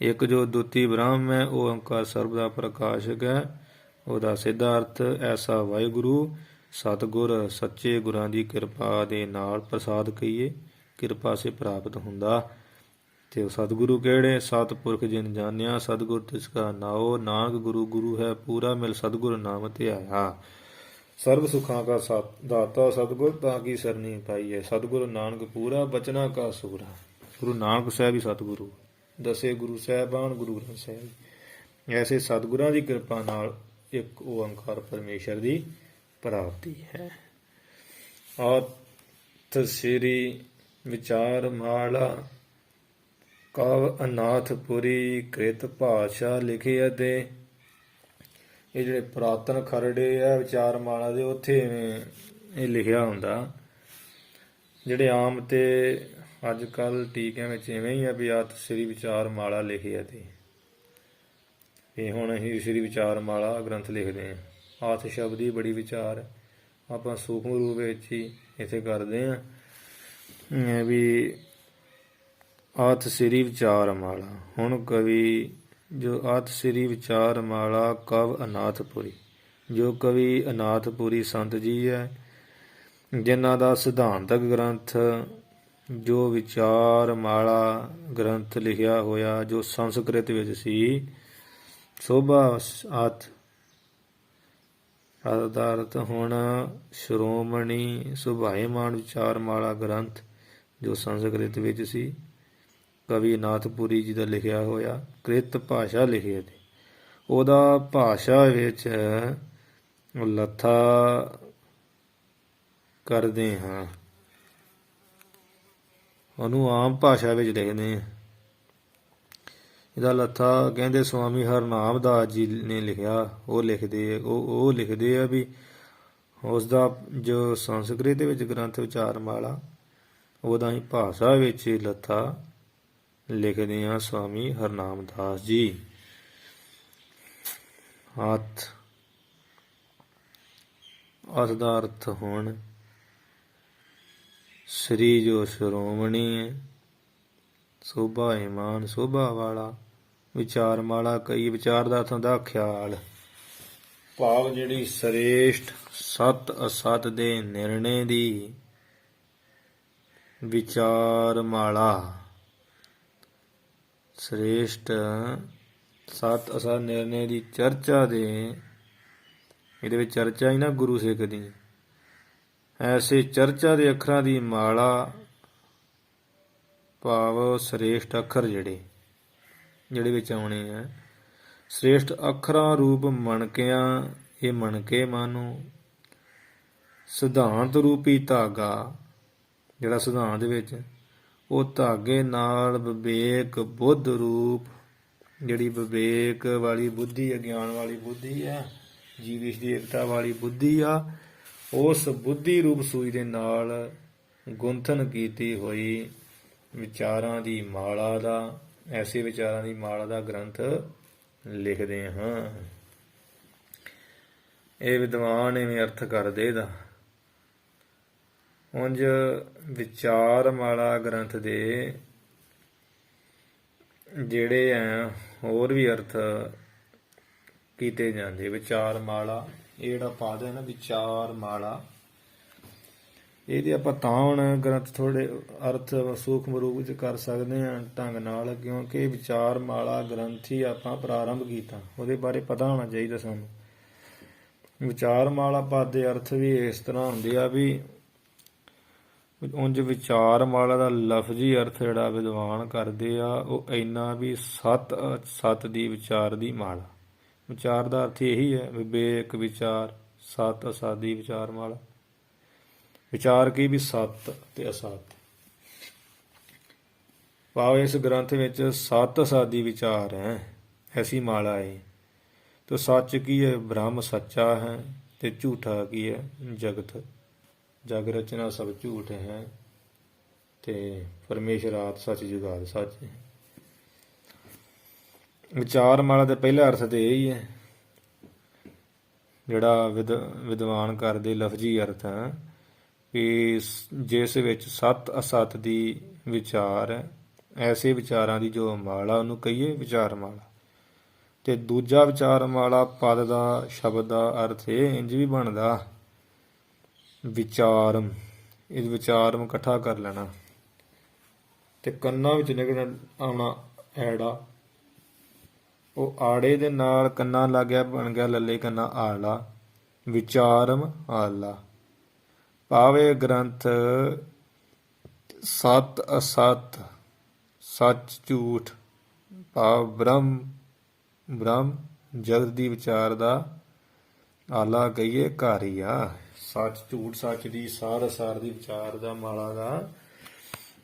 ਇੱਕ ਜੋ ਦੁਤੀ ਬ੍ਰਹਮ ਹੈ, ਉਹ ਓੰਕਾਰ ਸਰਬ ਦਾ ਪ੍ਰਕਾਸ਼ਕ ਹੈ। ਉਹਦਾ ਸਿੱਧਾ ਅਰਥ ਐਸਾ ਵਾਹਿਗੁਰੂ ਸਤਿਗੁਰ ਸੱਚੇ ਗੁਰਾਂ ਦੀ ਕਿਰਪਾ ਦੇ ਨਾਲ ਪ੍ਰਸਾਦ ਕਹੀਏ, ਕਿਰਪਾ ਸੇ ਪ੍ਰਾਪਤ ਹੁੰਦਾ। ਤੇ ਉਹ ਸਤਿਗੁਰੂ ਕਿਹੜੇ? ਸਤਿਪੁਰਖ ਜਿਨ ਜਾਣਿਆ ਸਤਿਗੁਰ ਤਿਸ ਕਾ ਨਾਉ, ਨਾਨਕ ਗੁਰੂ ਗੁਰੂ ਹੈ ਪੂਰਾ, ਮਿਲ ਸਤਿਗੁਰ ਨਾਮ ਧਿਆਇਆ। ਸਰਬ ਸੁਖਾਂ ਕਾ ਦਾਤਾ ਸਤਿਗੁਰ, ਤਾਂ ਕੀ ਸਰਨੀ ਪਾਈਏ। ਸਤਿਗੁਰੂ ਨਾਨਕ ਪੂਰਾ, ਬਚਨਾ ਕਾ ਸੂਰਾ। ਗੁਰੂ ਨਾਨਕ ਸਾਹਿਬ ਹੀ ਸਤਿਗੁਰੂ, ਦਸੇ ਗੁਰੂ ਸਾਹਿਬਾਨ, ਗੁਰੂ ਗ੍ਰੰਥ ਸਾਹਿਬ। ਐਸੇ ਸਤਿਗੁਰਾਂ ਦੀ ਕਿਰਪਾ ਨਾਲ ਇੱਕ ਓੰਕਾਰ ਪਰਮੇਸ਼ਰ ਦੀ ਪ੍ਰਾਪਤੀ ਹੈ। ਅਤ ਸ੍ਰੀ ਵਿਚਾਰ ਮਾਲਾ ਕਵ ਅਨਾਥਪੁਰੀ ਕ੍ਰਿਤ ਭਾਸ਼ਾ ਲਿਖੇ ਅਤੇ ਇਹ ਜਿਹੜੇ ਪੁਰਾਤਨ ਖਰੜੇ ਆ ਵਿਚਾਰ ਮਾਲਾ ਦੇ, ਉੱਥੇ ਇਹ ਲਿਖਿਆ ਹੁੰਦਾ। ਜਿਹੜੇ ਆਮ ਤੇ ਅੱਜ ਕੱਲ੍ਹ ਟੀਕਿਆਂ ਵਿੱਚ ਇਵੇਂ ਹੀ ਆ ਵੀ ਅਤ ਸ੍ਰੀ ਵਿਚਾਰ ਮਾਲਾ ਲਿਖੇ ਅਤੇ ਇਹ ਹੁਣ ਅਸੀਂ ਸ੍ਰੀ ਵਿਚਾਰ ਮਾਲਾ ਗ੍ਰੰਥ ਲਿਖਦੇ ਹਾਂ। ਅਤ ਸ਼ਬਦ ਹੀ ਬੜੀ ਵਿਚਾਰ, ਆਪਾਂ ਸੂਖਮ ਰੂਪ ਵਿੱਚ ਹੀ ਇੱਥੇ ਕਰਦੇ ਹਾਂ ਵੀ ਅਤ ਸ੍ਰੀ ਵਿਚਾਰ ਮਾਲਾ। ਹੁਣ ਕਵੀ ਜੋ ਅਤ ਸ੍ਰੀ ਵਿਚਾਰ ਮਾਲਾ ਕਵ ਅਨਾਥਪੁਰੀ, ਜੋ ਕਵੀ ਅਨਾਥਪੁਰੀ ਸੰਤ ਜੀ ਹੈ, ਜਿਨ੍ਹਾਂ ਦਾ ਸਿਧਾਂਤਕ ਗ੍ਰੰਥ ਜੋ ਵਿਚਾਰ ਮਾਲਾ ਗ੍ਰੰਥ ਲਿਖਿਆ ਹੋਇਆ ਜੋ ਸੰਸਕ੍ਰਿਤ ਵਿੱਚ ਸੀ। ਸੋਭਾ ਅਤ ਦਾ ਅਰਥ ਹੁਣ ਸ਼੍ਰੋਮਣੀ ਸੁਭਾਏਮਾਨ ਵਿਚਾਰ ਮਾਲਾ ਗ੍ਰੰਥ ਜੋ ਸੰਸਕ੍ਰਿਤ ਵਿੱਚ ਸੀ, ਕਵੀ ਅਨਾਥਪੁਰੀ ਜੀ ਦਾ ਲਿਖਿਆ ਹੋਇਆ, ਕ੍ਰਿਤ ਭਾਸ਼ਾ ਲਿਖੀ ਹੈ। ਉਹਦਾ ਭਾਸ਼ਾ ਵਿੱਚ ਲੱਥਾ ਕਰਦੇ ਹਾਂ, ਉਹਨੂੰ ਆਮ ਭਾਸ਼ਾ ਵਿੱਚ ਲਿਖਦੇ ਹਾਂ। ਇਹਦਾ ਲੱਥਾ ਕਹਿੰਦੇ ਸਵਾਮੀ ਹਰਨਾਮ ਦਾਸ ਜੀ ਨੇ ਲਿਖਿਆ, ਉਹ ਲਿਖਦੇ ਆ ਵੀ ਉਸਦਾ ਜੋ ਸੰਸਕ੍ਰਿਤ ਵਿੱਚ ਗ੍ਰੰਥ ਵਿਚਾਰ ਮਾਲਾ, ਉਹਦਾ ਹੀ ਭਾਸ਼ਾ ਵਿੱਚ ਲੱਥਾ ਲਿਖਦੇ ਹਾਂ ਸਵਾਮੀ ਹਰਨਾਮ ਦਾਸ ਜੀ। ਅਤ ਦਾ ਅਰਥ ਹੁਣ ਸ੍ਰੀ ਜੋ ਸ਼੍ਰੋਮਣੀ ਹੈ, ਸੋਭਾਏਮਾਨ ਸੋਭਾ ਵਾਲਾ, ਵਿਚਾਰ ਮਾਲਾ ਕਈ ਵਿਚਾਰ ਦਾ ਅਰਥ ਹੁੰਦਾ ਖਿਆਲ, ਭਾਵ ਜਿਹੜੀ ਸ੍ਰੇਸ਼ਟ ਸਤ ਅਸਤ ਦੇ ਨਿਰਣੇ ਦੀ ਵਿਚਾਰ ਮਾਲਾ, ਸ੍ਰੇਸ਼ਟ ਸਤ ਅਸਤ ਨਿਰਣੇ ਦੀ ਚਰਚਾ ਦੇ, ਇਹਦੇ ਵਿੱਚ ਚਰਚਾ ਹੀ ਨਾ ਗੁਰੂ ਸਿੱਖ ਦੀ, ਐਸੇ ਚਰਚਾ ਦੇ ਅੱਖਰਾਂ ਦੀ ਮਾਲਾ, ਭਾਵ ਸ੍ਰੇਸ਼ਟ ਅੱਖਰ ਜਿਹੜੇ ਵਿੱਚ ਆਉਣੇ ਆ, ਸ੍ਰੇਸ਼ਟ ਅੱਖਰਾਂ ਰੂਪ ਮਣਕਿਆਂ, ਇਹ ਮਣਕੇ ਮਾਨੋ ਸਿਧਾਂਤ ਰੂਪੀ ਧਾਗਾ, ਜਿਹੜਾ ਸਿਧਾਂਤ ਵਿੱਚ ਉਹ ਧਾਗੇ ਨਾਲ ਵਿਵੇਕ ਬੁੱਧ ਰੂਪ, ਜਿਹੜੀ ਵਿਵੇਕ ਵਾਲੀ ਬੁੱਧੀ, ਅਗਿਆਨ ਵਾਲੀ ਬੁੱਧੀ ਆ, ਜੀਵ ਦੀ ਏਕਤਾ ਵਾਲੀ ਬੁੱਧੀ ਆ, ਉਸ ਬੁੱਧੀ ਰੂਪ ਸੂਈ ਦੇ ਨਾਲ ਗੁੰਥਨ ਕੀਤੀ ਹੋਈ ਵਿਚਾਰਾਂ ਦੀ ਮਾਲਾ ਦਾ, ਐਸੇ ਵਿਚਾਰਾਂ ਦੀ ਮਾਲਾ ਦਾ ਗ੍ਰੰਥ ਲਿਖਦੇ ਹਾਂ। ਇਹ ਵਿਦਵਾਨ ਇਵੇਂ ਅਰਥ ਕਰਦੇ ਇਹਦਾ। ਉਂਝ ਵਿਚਾਰ ਮਾਲਾ ਗ੍ਰੰਥ ਦੇ ਜਿਹੜੇ ਆ ਹੋਰ ਵੀ ਅਰਥ ਕੀਤੇ ਜਾਂਦੇ। ਵਿਚਾਰ ਮਾਲਾ, ਇਹ ਜਿਹੜਾ ਪਦ ਹੈ ਨਾ ਵਿਚਾਰ ਮਾਲਾ, ਇਹਦੇ ਆਪਾਂ ਤਾਂ ਹੁਣ ਗ੍ਰੰਥ ਥੋੜ੍ਹੇ ਅਰਥ ਸੂਖਮ ਰੂਪ ਵਿੱਚ ਕਰ ਸਕਦੇ ਹਾਂ ਢੰਗ ਨਾਲ, ਕਿਉਂਕਿ ਵਿਚਾਰ ਮਾਲਾ ਗ੍ਰੰਥ ਹੀ ਆਪਾਂ ਪ੍ਰਾਰੰਭ ਕੀਤਾ, ਉਹਦੇ ਬਾਰੇ ਪਤਾ ਹੋਣਾ ਚਾਹੀਦਾ ਸਾਨੂੰ। ਵਿਚਾਰ ਮਾਲਾ ਪਦ ਦੇ ਅਰਥ ਵੀ ਇਸ ਤਰ੍ਹਾਂ ਹੁੰਦੇ ਆ ਵੀ ਉਂਝ ਵਿਚਾਰ ਮਾਲਾ ਦਾ ਲਫ਼ਜ਼ੀ ਅਰਥ ਜਿਹੜਾ ਵਿਦਵਾਨ ਕਰਦੇ ਆ ਉਹ ਇੰਨਾ ਵੀ ਸਤ ਦੀ ਵਿਚਾਰ ਦੀ ਮਾਲਾ। ਵਿਚਾਰ ਦਾ ਅਰਥ ਇਹੀ ਹੈ ਵਿਵੇਕ ਵਿਚਾਰ, ਸਤ ਅਸਾਦੀ ਵਿਚਾਰ ਮਾਲਾ। ਵਿਚਾਰ ਕੀ ਵੀ ਸੱਤ ਤੇ ਅਸੱਤ। ਭਾਵ ਇਸ ਗ੍ਰੰਥ ਵਿੱਚ ਸੱਤ ਅਸਾਦੀ ਵਿਚਾਰ ਹੈ, ਐਸੀ ਮਾਲਾ ਹੈ। तो सच की है ब्रह्म सच्चा है, ते झूठा की है जगत, जग रचना सब झूठ है, ते परमेश्वर आत सच जुगाद सच है। विचार माला का पहला अर्थ तो यही है जिहड़ा विद्वान करदे लफजी अर्थ है कि जिस विच सत असत की विचार है, ऐसे विचारां की जो माला उन्होंने कहिए विचार माला। ਤੇ ਦੂਜਾ ਵਿਚਾਰ ਮਾਲਾ ਪਦ ਦਾ ਸ਼ਬਦ ਦਾ ਅਰਥ ਇਹ ਇੰਜ ਵੀ ਬਣਦਾ ਵਿਚਾਰਮ, ਇਸ ਵਿਚਾਰਮ ਇਕੱਠਾ ਕਰ ਲੈਣਾ ਤੇ ਕੰਨਾਂ ਵਿੱਚ ਨਿਕਲ ਆਉਣਾ ਐੜਾ, ਉਹ ਆੜੇ ਦੇ ਨਾਲ ਕੰਨਾਂ ਲੱਗ ਗਿਆ, ਬਣ ਗਿਆ ਲੱਲੇ ਕੰਨਾ ਆਲਾ, ਵਿਚਾਰਮ ਆਲਾ। ਭਾਵੇਂ ਗ੍ਰੰਥ ਸਤ ਅਸਤ, ਸੱਚ ਝੂਠ, ਭਾਵ ਬ੍ਰਹਮ ਜਗਤ ਦੀ ਵਿਚਾਰ ਦਾ ਆਲਾ ਕਹੀਏ ਘਰ ਹੀ ਆ। ਸੱਚ ਝੂਠ ਸੱਚ ਦੀ ਸਾਰ ਅਸਾਰ ਦੀ ਵਿਚਾਰ ਦਾ ਮਾਲਾ ਦਾ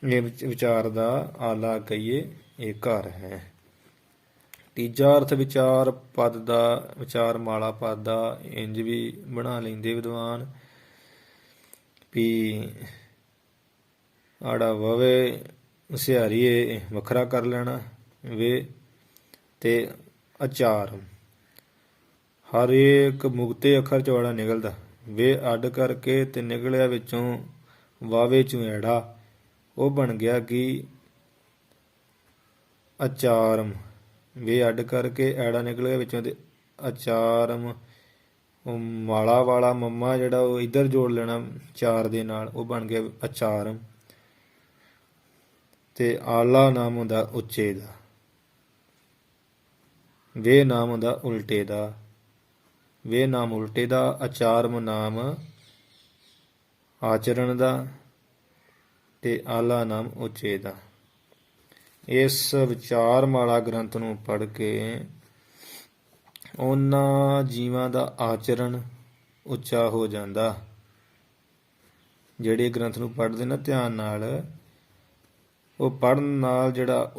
ਇਹ ਵਿਚਾਰ ਦਾ ਆਲਾ ਕਹੀਏ ਇਹ ਘਰ ਹੈ। ਤੀਜਾ ਅਰਥ ਵਿਚਾਰ ਪਦ ਦਾ, ਵਿਚਾਰ ਮਾਲਾ ਪਦ ਦਾ ਇੰਜ ਵੀ ਬਣਾ ਲੈਂਦੇ ਵਿਦਵਾਨ ਵੀ ਆੜਾ ਵਵੇ ਹੁਸ਼ਿਆਰੀਏ ਵੱਖਰਾ ਕਰ ਲੈਣਾ ਵੇ ਤੇ ਅਚਾਰ, ਹਰ ਇੱਕ ਮੁਕਤੇ ਅੱਖਰ ਚੌੜਾ ਨਿਕਲਦਾ ਵੇ ਅੱਡ ਕਰਕੇ ਤੇ ਨਿਕਲਿਆ ਵਿੱਚੋਂ ਵਾਵੇ ਚੋਂ ਐੜਾ, ਉਹ ਬਣ ਗਿਆ ਕਿ ਅਚਾਰਮ। ਵੇ ਅੱਡ ਕਰਕੇ ਐੜਾ ਨਿਕਲ ਗਿਆ ਵਿੱਚੋਂ ਤੇ ਅਚਾਰਮ, ਉਹ ਮਾਲਾ ਵਾਲਾ ਮੰਮਾ ਜਿਹੜਾ ਉਹ ਇੱਧਰ ਜੋੜ ਲੈਣਾ ਚਾਰ ਦੇ ਨਾਲ, ਉਹ ਬਣ ਗਿਆ ਅਚਾਰਮ। ਤੇ ਆਲਾ ਨਾਮ ਹੁੰਦਾ ਉੱਚੇ ਦਾ, ਵੇ ਨਾਮ ਹੁੰਦਾ ਉਲਟੇ ਦਾ, ਵੇ ਨਾਮ ਉਲਟੇ ਦਾ, ਅਚਾਰਮ ਨਾਮ ਆਚਰਣ ਦਾ ਤੇ ਆਲਾ ਨਾਮ ਉੱਚੇ ਦਾ। ਇਸ ਵਿਚਾਰ ਮਾਲਾ ਗ੍ਰੰਥ ਨੂੰ ਪੜ੍ਹ ਕੇ ਉਹਨਾਂ ਜੀਵਾਂ ਦਾ ਆਚਰਣ ਉੱਚਾ ਹੋ ਜਾਂਦਾ ਜਿਹੜੇ ਗ੍ਰੰਥ ਨੂੰ ਪੜ੍ਹਦੇ ਨਾ ਧਿਆਨ ਨਾਲ। ਉਹ ਪੜ੍ਹਨ ਨਾਲ ਜਿਹੜਾ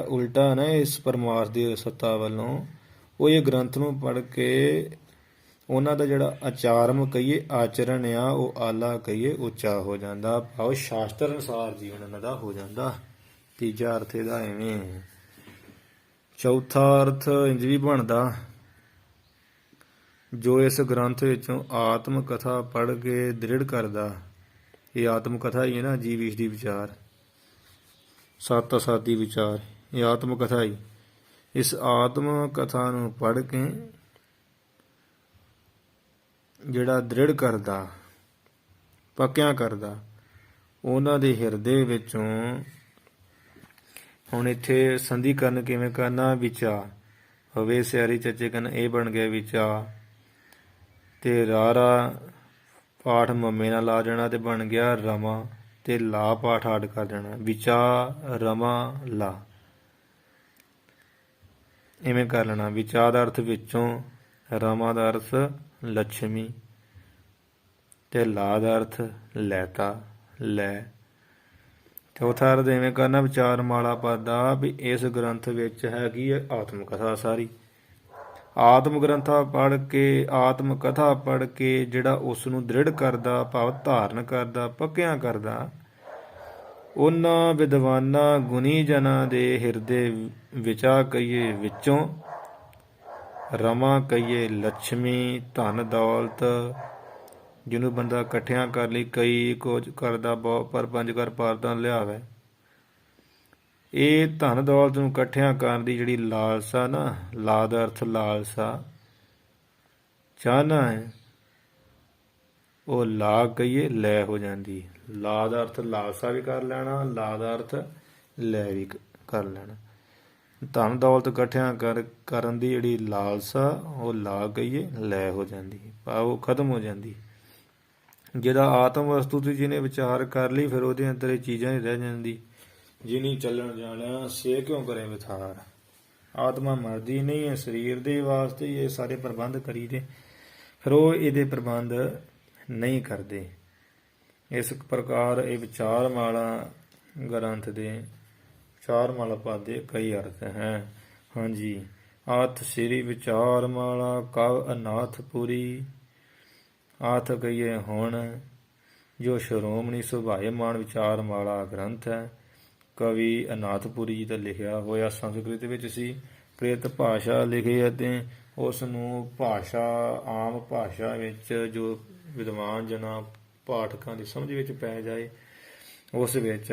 ਉਲਟਾ ਨਾ ਇਸ ਪਰਮਾਰਥ ਦੀ ਸੱਤਾ ਵੱਲੋਂ, ਉਹ ਇਹ ਗ੍ਰੰਥ ਨੂੰ ਪੜ੍ਹ ਕੇ ਉਹਨਾਂ ਦਾ ਜਿਹੜਾ ਆਚਾਰਮ ਕਹੀਏ ਆਚਰਣ ਆ, ਉਹ ਆਲਾ ਕਹੀਏ ਉੱਚਾ ਹੋ ਜਾਂਦਾ, ਭਾਵ ਸ਼ਾਸਤਰ ਅਨੁਸਾਰ ਜੀਵਨ ਉਹਨਾਂ ਦਾ ਹੋ ਜਾਂਦਾ। ਤੀਜਾ ਅਰਥ ਇਹਦਾ ਐਵੇਂ। ਚੌਥਾ ਅਰਥ ਇੰਜ ਵੀ ਬਣਦਾ ਜੋ ਇਸ ਗ੍ਰੰਥ ਵਿੱਚੋਂ ਆਤਮ ਕਥਾ ਪੜ੍ਹ ਕੇ ਦ੍ਰਿੜ ਕਰਦਾ। ਇਹ ਆਤਮ ਕਥਾ ਹੀ ਹੈ ਨਾ, ਜੀਵ ਈਸ਼ ਦੀ ਵਿਚਾਰ, ਸਤ ਅਸਾਦੀ ਵਿਚਾਰ, ਇਹ ਆਤਮ ਕਥਾ ਹੀ। ਇਸ ਆਤਮ ਕਥਾ ਨੂੰ ਪੜ੍ਹ ਕੇ ਜਿਹੜਾ ਦ੍ਰਿੜ ਕਰਦਾ, ਪੱਕਿਆਂ ਕਰਦਾ, ਉਹਨਾਂ ਦੇ ਹਿਰਦੇ ਵਿੱਚੋਂ, ਹੁਣ ਇੱਥੇ ਸੰਧੀਕਰਨ ਕਿਵੇਂ ਕਰਨਾ, ਵਿਚਾ ਹਵੇ ਸਿਆਰੀ ਚੱਚੇ ਕਰਨ, ਇਹ ਬਣ ਗਿਆ ਵਿਚਾ, ਤੇ ਰਾਰਾ ਪਾਠ ਮੰਮੇ ਨਾਲ ਲਾ ਦੇਣਾ ਤੇ ਬਣ ਗਿਆ ਰਮਾ, ਤੇ ਲਾ ਪਾਠ ਅੱਡ ਕਰ ਦੇਣਾ, ਵਿਚਾ ਰਮਾ ਲਾ, ਇਵੇਂ ਕਰ ਲੈਣਾ। ਵਿਚਾ ਦਾ ਅਰਥ ਵਿੱਚੋਂ, ਰਮਾ ਦਾ ਅਰਥ ਲక్ష్ਮੀ ਤੇ ਲਾ ਦਾ ਅਰਥ ਲੈਤਾ ਲੈ। ਚੌਥਾ ਅਰਥ ਇਵੇਂ ਕਰਨਾ ਵਿਚਾਰ ਮਾਲਾ ਪਦ ਦਾ ਵੀ ਇਸ ਗ੍ਰੰਥ ਵਿੱਚ ਹੈਗੀ ਹੈ ਆਤਮ ਕਥਾ ਸਾਰੀ। ਆਤਮ ਗ੍ਰੰਥਾ ਪੜ੍ਹ ਕੇ, ਆਤਮ ਕਥਾ ਪੜ੍ਹ ਕੇ ਜਿਹੜਾ ਉਸ ਨੂੰ ਦ੍ਰਿੜ ਕਰਦਾ, ਭਾਵ ਧਾਰਨ ਕਰਦਾ, ਪੱਕਿਆਂ ਕਰਦਾ, ਉਹਨਾਂ ਵਿਦਵਾਨਾਂ ਗੁਣੀ ਜਨਾਂ ਦੇ ਹਿਰਦੇ ਵਿਚਾ ਕਹੀਏ ਵਿੱਚੋਂ, ਰਮਾ ਕਹੀਏ ਲక్ష్ਮੀ ਧਨ ਦੌਲਤ, ਜਿਹਨੂੰ ਬੰਦਾ ਇਕੱਠਿਆਂ ਕਰ ਲਈ, ਕਈ ਕੁਝ ਕਰਦਾ ਬਹੁ ਪਰ ਪੰਜ ਕਰ ਪਾਰਦਾਂ ਲਿਆਵੇ। ਇਹ ਧਨ ਦੌਲਤ ਨੂੰ ਇਕੱਠਿਆਂ ਕਰਨ ਦੀ ਜਿਹੜੀ ਲਾਲਸਾ ਨਾ, ਲਾ ਦਾ ਅਰਥ ਲਾਲਸਾ, ਚਾਹਨਾ ਹੈ, ਉਹ ਲਾ ਕਹੀਏ ਲੈ ਹੋ ਜਾਂਦੀ। ਲਾ ਦਾ ਅਰਥ ਲਾਲਸਾ ਵੀ ਕਰ ਲੈਣਾ, ਲਾ ਦਾ ਅਰਥ ਲੈ ਵੀ ਕਰ ਲੈਣਾ। ਧਨ ਦੌਲਤ ਇਕੱਠਿਆਂ ਕਰਨ ਦੀ ਜਿਹੜੀ ਲਾਲਸਾ, ਉਹ ਲਾ ਕਹੀਏ ਲੈ ਹੋ ਜਾਂਦੀ, ਭਾਵ ਉਹ ਖਤਮ ਹੋ ਜਾਂਦੀ। ਜਿਹਦਾ ਆਤਮ ਵਸਤੂ ਤੇ ਜਿਹਨੇ ਵਿਚਾਰ ਕਰ ਲਈ, ਫਿਰ ਉਹਦੇ ਅੰਦਰ ਇਹ ਚੀਜ਼ਾਂ ਹੀ ਰਹਿ ਜਾਂਦੀ। ਜਿਨੀ ਚੱਲਣ ਜਾਣਾ ਸੇ ਕਿਉਂ ਕਰੇ ਵਿਥਾਰ। ਆਤਮਾ ਮਰਦੀ ਨਹੀਂ ਹੈ, ਸਰੀਰ ਦੇ ਵਾਸਤੇ ਹੀ ਇਹ ਸਾਰੇ ਪ੍ਰਬੰਧ ਕਰੀਦੇ, ਫਿਰ ਉਹ ਇਹਦੇ ਪ੍ਰਬੰਧ ਨਹੀਂ ਕਰਦੇ। ਇਸ ਪ੍ਰਕਾਰ ਇਹ ਵਿਚਾਰਮਾਲਾ ਗ੍ਰੰਥ ਦੇ ਵਿਚਾਰਮਾਲਾ ਪਦ ਦੇ ਕਈ ਅਰਥ ਹੈ। ਹਾਂਜੀ, ਆਥ ਸ੍ਰੀ ਵਿਚਾਰਮਾਲਾ ਕਵ ਅਨਾਥਪੁਰੀ, ਆਥ ਕਹੀਏ ਹੁਣ ਜੋ ਸ਼੍ਰੋਮਣੀ ਸੁਭਾਏਮਾਨ ਵਿਚਾਰਮਾਲਾ ਗ੍ਰੰਥ ਹੈ, ਕਵੀ ਅਨਾਥਪੁਰੀ ਜੀ ਦਾ ਲਿਖਿਆ ਹੋਇਆ ਸੰਸਕ੍ਰਿਤ ਵਿੱਚ ਸੀ। ਕ੍ਰਿਤ ਭਾਸ਼ਾ ਲਿਖੀ ਅਤੇ ਉਸ ਨੂੰ ਭਾਸ਼ਾ ਆਮ ਭਾਸ਼ਾ ਵਿੱਚ ਜੋ ਵਿਦਵਾਨ ਜਨਾਂ ਪਾਠਕਾਂ ਦੀ ਸਮਝ ਵਿੱਚ ਪੈ ਜਾਏ ਉਸ ਵਿੱਚ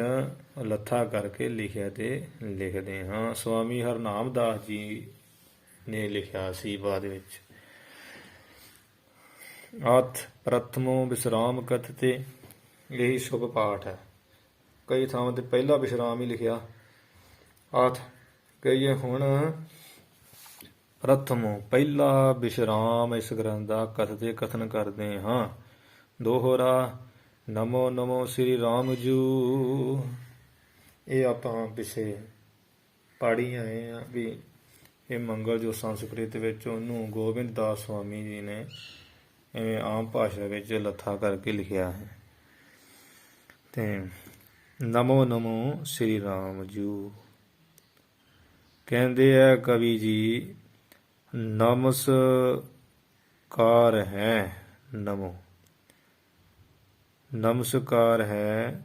ਲੱਥਾ ਕਰਕੇ ਲਿਖਿਆ ਤੇ ਲਿਖਦੇ ਹਾਂ। ਸਵਾਮੀ ਹਰਨਾਮ ਦਾਸ ਜੀ ਨੇ ਲਿਖਿਆ ਸੀ ਬਾਅਦ ਵਿੱਚ। ਅਥ ਪ੍ਰਥਮੋ ਵਿਸਰਾਮ ਕਥਤੇ, ਇਹੀ ਸ਼ੁਭ ਪਾਠ ਹੈ। ਕਈ ਥਾਵਾਂ ਤੇ ਪਹਿਲਾ ਵਿਸ਼ਰਾਮ ਹੀ ਲਿਖਿਆ। ਅਥ ਕਹੀਏ ਹੁਣ ਪ੍ਰਥਮੋ ਪਹਿਲਾ ਵਿਸ਼ਰਾਮ ਇਸ ਗ੍ਰੰਥ ਦਾ ਕਥਤੇ ਕਥਨ ਕਰਦੇ ਹਾਂ। ਦੋਹਰਾ ਨਮੋ ਨਮੋ ਸ੍ਰੀ ਰਾਮ ਜੂ, ਇਹ ਆਪਾਂ ਪਿਛੇ ਪੜ੍ਹੀ ਆਏ ਆ ਵੀ ਇਹ ਮੰਗਲ ਜੋ ਸੰਸਕ੍ਰਿਤ ਵਿੱਚ ਉਹਨੂੰ ਗੋਬਿੰਦ ਦਾਸ ਸਵਾਮੀ ਜੀ ਨੇ ਇਵੇਂ ਆਮ ਭਾਸ਼ਾ ਵਿੱਚ ਲੱਥਾ ਕਰਕੇ ਲਿਖਿਆ ਹੈ। ਤੇ ਨਮੋ ਨਮੋ ਸ੍ਰੀ ਰਾਮ ਜੂ ਕਹਿੰਦੇ ਹੈ ਕਵੀ ਜੀ, ਨਮਸਕਾਰ ਹੈ। ਨਮੋ ਨਮਸਕਾਰ ਹੈ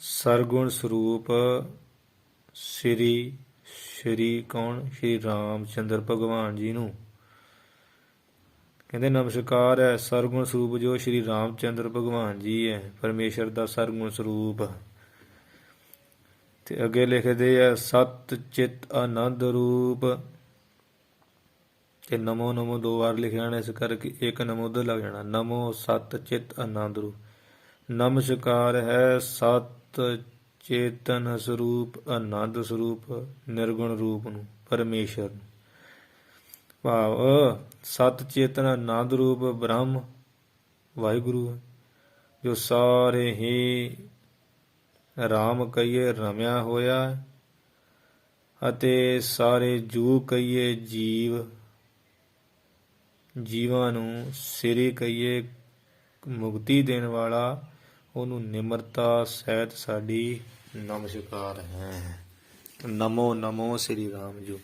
ਸਰਗੁਣ ਸਰੂਪ ਸ਼੍ਰੀ ਕੌਣ? ਸ਼੍ਰੀ ਰਾਮ ਚੰਦਰ ਭਗਵਾਨ ਜੀ ਨੂੰ ਕਹਿੰਦੇ ਨਮਸਕਾਰ ਹੈ ਸਰਗੁਣ ਸਰੂਪ ਜੋ ਸ਼੍ਰੀ ਰਾਮ ਚੰਦਰ ਭਗਵਾਨ ਜੀ ਹੈ, ਪਰਮੇਸ਼ਰ ਦਾ ਸਰਗੁਣ ਸਰੂਪ। ਤੇ ਅੱਗੇ ਲਿਖਦੇ ਹੈ ਸਤ ਚਿਤ ਆਨੰਦ ਰੂਪ, ਤੇ ਨਮੋ ਨਮੋ ਦੋ ਵਾਰ ਲਿਖਿਆ ਜਾਣਾ, ਇਸ ਕਰਕੇ ਇੱਕ ਨਮੋ ਉਧਰ ਲੱਗ ਜਾਣਾ। ਨਮੋ ਸਤ ਚਿਤ ਆਨੰਦ ਰੂਪ, ਨਮਸਕਾਰ ਹੈ ਸਤ ਚੇਤਨ ਸਰੂਪ ਆਨੰਦ ਸਰੂਪ ਨਿਰਗੁਣ ਰੂਪ ਨੂੰ, ਪਰਮੇਸ਼ਰ ਨੂੰ। ਭਾਵ ਸਤ ਚੇਤਨ ਆਨੰਦ ਰੂਪ ਬ੍ਰਹਮ ਵਾਹਿਗੁਰੂ ਜੋ ਸਾਰੇ ਹੀ ਰਾਮ ਕਹੀਏ ਰਮਿਆ ਹੋਇਆ, ਅਤੇ ਸਾਰੇ ਜੂ ਕਹੀਏ ਜੀਵਾਂ ਨੂੰ ਸ੍ਰੀ ਕਹੀਏ ਮੁਕਤੀ ਦੇਣ ਵਾਲਾ, ਉਹਨੂੰ ਨਿਮਰਤਾ ਸਹਿਤ ਸਾਡੀ ਨਮਸਕਾਰ ਹੈ। ਨਮੋ ਨਮੋ ਸ੍ਰੀ ਰਾਮ ਜੂ,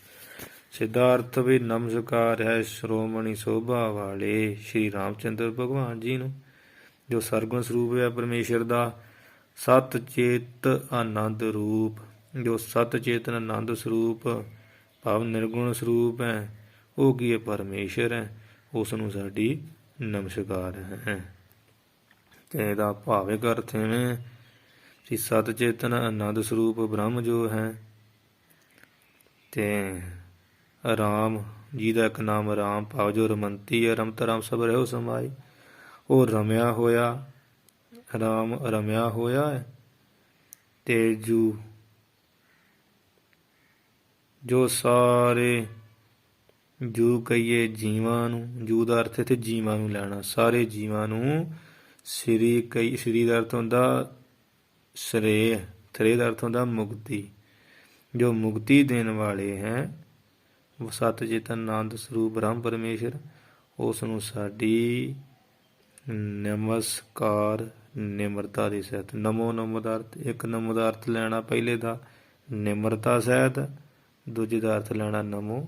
ਸਿੱਧਾ ਅਰਥ ਵੀ ਨਮਸਕਾਰ ਹੈ ਸ਼੍ਰੋਮਣੀ ਸੋਭਾ ਵਾਲੇ ਸ਼੍ਰੀ ਰਾਮ ਚੰਦਰ ਭਗਵਾਨ ਜੀ ਨੂੰ, ਜੋ ਸਰਗੁਣ ਸਰੂਪ ਹੈ ਪਰਮੇਸ਼ਰ ਦਾ। ਸਤ ਚੇਤ ਆਨੰਦ ਰੂਪ, ਜੋ ਸਤ ਚੇਤਨ ਆਨੰਦ ਸਰੂਪ ਭਾਵ ਨਿਰਗੁਣ ਸਰੂਪ ਹੈ, ਉਹ ਕੀ ਹੈ? ਪਰਮੇਸ਼ਰ ਹੈ, ਉਸ ਨੂੰ ਸਾਡੀ ਨਮਸਕਾਰ ਹੈ। ਤੇ ਇਹਦਾ ਭਾਵਿਕ ਅਰਥ ਐਵੇਂ ਕਿ ਸਤ ਚੇਤਨ ਆਨੰਦ ਸਰੂਪ ਬ੍ਰਹਮ ਜੋ ਹੈ, ਤੇ ਰਾਮ ਜੀ ਦਾ ਇੱਕ ਨਾਮ ਰਾਮ ਭਾਵ ਜੋ ਰਮੰਤੀ ਹੈ, ਰਮਤ ਰਾਮ ਸਭ ਰਹਿਓ ਸਮਾਈ, ਉਹ ਰਮਿਆ ਹੋਇਆ, ਰਾਮ ਰਮਿਆ ਹੋਇਆ ਹੈ। ਤੇ ਜੋ ਸਾਰੇ ਜੂ ਕਹੀਏ ਜੀਵਾਂ ਨੂੰ, ਜੂ ਦਾ ਅਰਥ ਇੱਥੇ ਜੀਵਾਂ ਨੂੰ ਲੈਣਾ, ਸਾਰੇ ਜੀਵਾਂ ਨੂੰ ਸ੍ਰੀ ਦਾ ਅਰਥ ਹੁੰਦਾ ਸ਼੍ਰੇਯ, ਥਰੇ ਦਾ ਅਰਥ ਹੁੰਦਾ ਮੁਕਤੀ, ਜੋ ਮੁਕਤੀ ਦੇਣ ਵਾਲੇ ਹੈ ਸਤ ਚੇਤਨ ਆਨੰਦ ਸਰੂਪ ਬ੍ਰਹਮ ਪਰਮੇਸ਼ਰ, ਉਸ ਨੂੰ ਸਾਡੀ ਨਮਸਕਾਰ ਨਿਮਰਤਾ ਦੀ ਸਹਿਤ। ਨਮੋ ਨਮੋ ਦਾ ਅਰਥ, ਇੱਕ ਨਮੋ ਦਾ ਅਰਥ ਲੈਣਾ ਪਹਿਲੇ ਦਾ ਨਿਮਰਤਾ ਸਹਿਤ, ਦੂਜੇ ਦਾ ਅਰਥ ਲੈਣਾ ਨਮੋ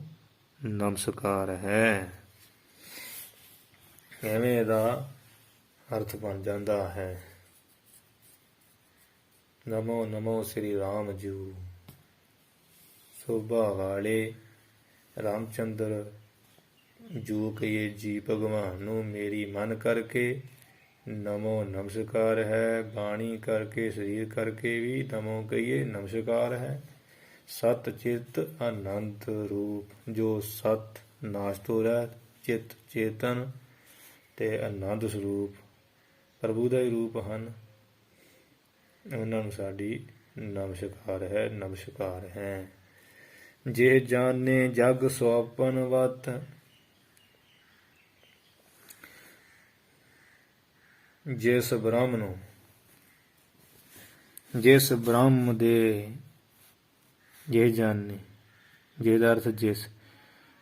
ਨਮਸਕਾਰ ਹੈ। ਐਵੇਂ ਇਹਦਾ ਅਰਥ ਬਣ ਜਾਂਦਾ ਹੈ। ਨਮੋ ਨਮੋ ਸ੍ਰੀ ਰਾਮ ਜੂ, ਸੋਭਾ ਵਾਲੇ ਰਾਮਚੰਦਰ ਜੂ ਕਹੀਏ ਜੀ ਭਗਵਾਨ ਨੂੰ ਮੇਰੀ ਮਨ ਕਰਕੇ ਨਮੋ ਨਮਸਕਾਰ ਹੈ, ਬਾਣੀ ਕਰਕੇ ਸਰੀਰ ਕਰਕੇ ਵੀ ਨਮੋ ਕਹੀਏ ਨਮਸਕਾਰ ਹੈ। ਸਤ ਚਿਤ ਆਨੰਦ ਰੂਪ, ਜੋ ਸਤ ਨਾਸ਼ ਤੋਂ ਰਹਿਤ, ਚਿਤ ਚੇਤਨ ਤੇ ਆਨੰਦ ਸਰੂਪ ਪ੍ਰਭੂ ਦਾ ਹੀ ਰੂਪ ਹਨ, ਉਹਨਾਂ ਨੂੰ ਸਾਡੀ ਨਮਸਕਾਰ ਹੈ, ਨਮਸਕਾਰ ਹੈ। ਜੇ ਜਾਣੇ ਜਗ ਸੁਆਪਨ ਵਤ, ਜਿਸ ਬ੍ਰਹਮ ਨੂੰ, ਜਿਸ ਬ੍ਰਹਮ ਦੇ ਜੇ ਜਾਣੇ, ਜੇ ਦਾ ਅਰਥ ਜਿਸ।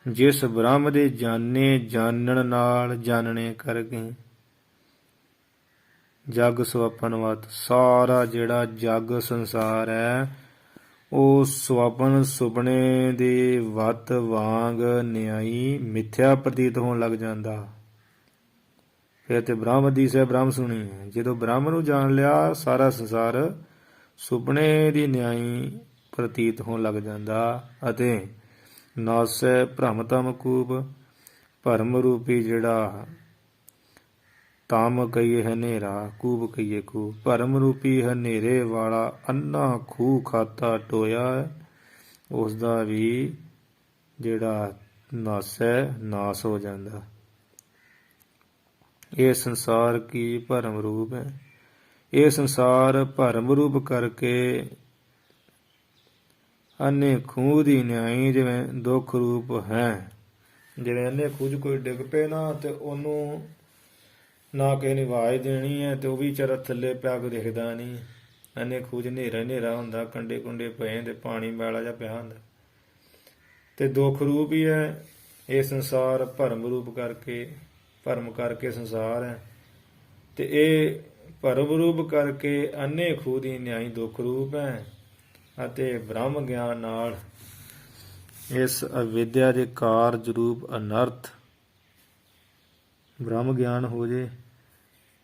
ਜਿਸ ਬ੍ਰਹਮ ਦੇ ਜਾਣੇ ਜਾਣਨ ਨਾਲ ਜਾਣਨੇ ਕਰਕੇ ਜਗ ਸੁਆਪਨਵਤ, ਸਾਰਾ ਜਿਹੜਾ ਜਗ ਸੰਸਾਰ ਹੈ ਉਹ ਸੁਆਪਨ ਸੁਪਨੇ ਦੇ ਵੱਤ ਵਾਂਗ ਨਿਆਈ ਮਿਥਿਆ ਪ੍ਰਤੀਤ ਹੋਣ ਲੱਗ ਜਾਂਦਾ। ਫਿਰ ਤੇ ਬ੍ਰਹਮ ਦੀਸੈ ਬ੍ਰਹਮ ਸੁਣੀ ਹੈ। ਜਦੋਂ ਬ੍ਰਹਮ ਨੂੰ ਜਾਣ ਲਿਆ ਸਾਰਾ ਸੰਸਾਰ ਸੁਪਨੇ ਦੀ ਨਿਆਈ ਪ੍ਰਤੀਤ ਹੋਣ ਲੱਗ ਜਾਂਦਾ। ਅਤੇ ਨਾਸੈ ਭ੍ਰਮਤਮ ਕੂਪ, ਭਰਮ ਰੂਪੀ ਜਿਹੜਾ ਤਮ ਕਹੀਏ ਹਨੇਰਾ, ਕੂਪ ਕਹੀਏ ਖੂਹ, ਭਰਮ ਰੂਪੀ ਹਨੇਰੇ ਵਾਲਾ ਅੰਨਾ ਖੂਹ ਖਾਤਾ ਟੋਇਆ, ਉਸ ਦਾ ਵੀ ਜਿਹੜਾ ਨਾਸੈ ਨਾਸ ਹੋ ਜਾਂਦਾ। ਇਹ ਸੰਸਾਰ ਕੀ ਭਰਮ ਰੂਪ ਹੈ। ਇਹ ਸੰਸਾਰ ਭਰਮ ਰੂਪ ਕਰਕੇ ਅੰਨੇ ਖੂਹ ਦੀ ਨਿਆਈ ਜਿਵੇਂ ਦੁੱਖ ਰੂਪ ਹੈ। ਜਿਵੇਂ ਅੰਨੇ ਖੂਹ 'ਚ ਕੋਈ ਡਿੱਗ ਪਏ ਨਾ ਤੇ ਉਹਨੂੰ ਨਾ ਕਿਸੇ ਨੇ ਆਵਾਜ਼ ਦੇਣੀ ਹੈ ਤੇ ਉਹ ਵੀ ਵਿਚਾਰਾ ਥੱਲੇ ਪਿਆ ਕੇ ਦਿਖਦਾ ਨਹੀਂ। ਅੰਨੇ ਖੂਹ 'ਚ ਹਨੇਰਾ ਹਨੇਰਾ ਹੁੰਦਾ, ਕੰਡੇ ਕੁੰਡੇ ਪਏ ਤੇ ਪਾਣੀ ਮੈਲਾ ਜਿਹਾ ਪਿਆ ਹੁੰਦਾ ਤੇ ਦੁੱਖ ਰੂਪ ਹੀ ਹੈ। ਇਹ ਸੰਸਾਰ ਭਰਮ ਰੂਪ ਕਰਕੇ, ਭਰਮ ਕਰਕੇ ਸੰਸਾਰ ਹੈ ਤੇ ਇਹ ਭਰਮ ਰੂਪ ਕਰਕੇ ਅੰਨੇ ਖੂਹ ਦੀ ਨਿਆਈ ਦੁੱਖ ਰੂਪ ਹੈ। ਅਤੇ ਬ੍ਰਹਮ ਗਿਆਨ ਨਾਲ ਇਸ ਅਵਿਦਿਆ ਦੇ ਕਾਰਜ ਰੂਪ ਅਨਰਥ ਬ੍ਰਹਮ ਗਿਆਨ ਹੋ ਜੇ।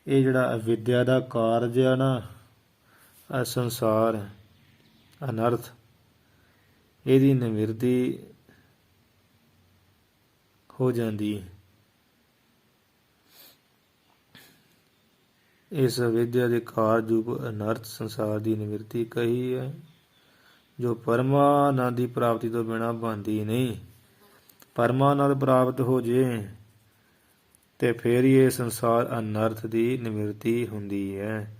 ਇਹ ਜਿਹੜਾ ਅਵਿਦਿਆ ਦਾ ਕਾਰਜ ਆ ਨਾ, ਇਹ ਸੰਸਾਰ ਅਨਰਥ, ਇਹਦੀ ਨਿਵਿਰਤੀ ਹੋ ਜਾਂਦੀ। ਇਸ ਅਵਿਦਿਆ ਦੇ ਕਾਰਜ ਰੂਪ ਅਨਰਥ ਸੰਸਾਰ ਦੀ ਨਿਵਿਰਤੀ ਕਹੀ ਹੈ, ਜੋ ਪਰਮਾਨੰਦ ਦੀ ਪ੍ਰਾਪਤੀ ਤੋਂ ਬਿਨਾਂ ਬਣਦੀ ਨਹੀਂ। ਪਰਮਾਨੰਦ ਪ੍ਰਾਪਤ ਹੋ ਜੇ ਤੇ ਫਿਰ ਹੀ ਇਹ ਸੰਸਾਰ ਅਨਰਥ ਦੀ ਨਿਵਿਰਤੀ ਹੁੰਦੀ ਹੈ।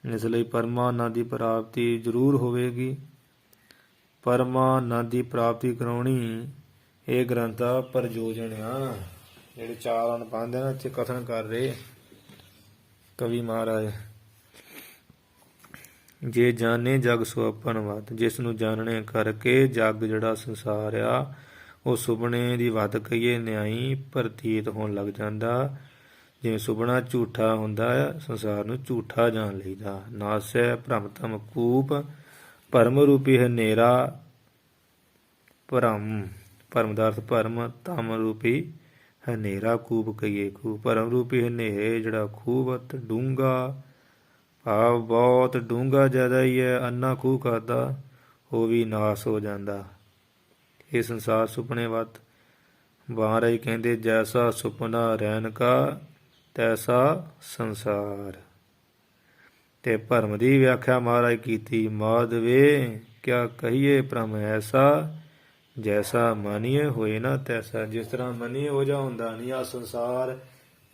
ਇਸ ਲਈ ਪਰਮਾਨੰਦ ਦੀ ਪ੍ਰਾਪਤੀ ਜ਼ਰੂਰ ਹੋਵੇਗੀ। ਪਰਮਾਨੰਦ ਦੀ ਪ੍ਰਾਪਤੀ ਕਰਾਉਣੀ ਇਹ ਗ੍ਰੰਥ ਦਾ ਪ੍ਰਯੋਜਨ ਆ। ਜਿਹੜੇ ਚਾਰ ਅਨੁਬੰਧ ਹੈ ਨਾ ਇੱਥੇ ਕਥਨ ਕਰ ਰਹੇ ਕਵੀ ਮਹਾਰਾਜ। ਜੇ ਜਾਣੇ ਜਗ ਸੁਆਪਨਵਤ, ਜਿਸ ਨੂੰ ਜਾਣਨੇ ਕਰਕੇ ਜਗ ਜਿਹੜਾ ਸੰਸਾਰ ਆ ਉਹ ਸੁਪਨੇ ਦੀ ਵੱਧ ਕਹੀਏ ਨਿਆਈ ਪ੍ਰਤੀਤ ਹੋਣ ਲੱਗ ਜਾਂਦਾ। ਜਿਵੇਂ ਸੁਪਨਾ ਝੂਠਾ ਹੁੰਦਾ ਆ, ਸੰਸਾਰ ਨੂੰ ਝੂਠਾ ਜਾਣ ਲਈਦਾ। ਨਾਸੈ ਭ੍ਰਮਤਮ ਕੂਪ, ਭਰਮ ਰੂਪੀ ਹਨੇਰਾ, ਭਰਮ ਭਰਮ ਦਾ ਅਰਥ ਭਰਮ, ਤਮ ਰੂਪੀ ਹਨੇਰਾ, ਕੂਪ ਕਹੀਏ ਖੂਹ। ਭਰਮ ਰੂਪੀ ਹਨੇਰੇ ਜਿਹੜਾ ਖੂਹ ਬਹੁਤ ਡੂੰਘਾ, ਭਾਵ ਬਹੁਤ ਡੂੰਘਾ ਜ਼ਿਆਦਾ ਹੀ ਹੈ। ਅੰਨਾ ਖੂਹ ਖਾਦਾ ਉਹ ਵੀ ਨਾਸ ਹੋ ਜਾਂਦਾ। ਇਹ ਸੰਸਾਰ ਸੁਪਨੇ ਵੱਤ। ਮਹਾਰਾਜ ਕਹਿੰਦੇ ਜੈਸਾ ਸੁਪਨਾ ਰਹਿਣ ਕਾ ਤੈਸਾ ਸੰਸਾਰ। ਤੇ ਭਰਮ ਦੀ ਵਿਆਖਿਆ ਮਹਾਰਾਜ ਕੀਤੀ। ਮਾਧਵੇ ਕਿਆ ਕਹੀਏ ਭ੍ਰਮ ਐਸਾ, ਜੈਸਾ ਮੰਨੀਏ ਹੋਏ ਨਾ ਤੈਸਾ। ਜਿਸ ਤਰ੍ਹਾਂ ਮੰਨੀਏ ਉਹ ਜਿਹਾ ਹੁੰਦਾ ਨਹੀਂ। ਆ ਸੰਸਾਰ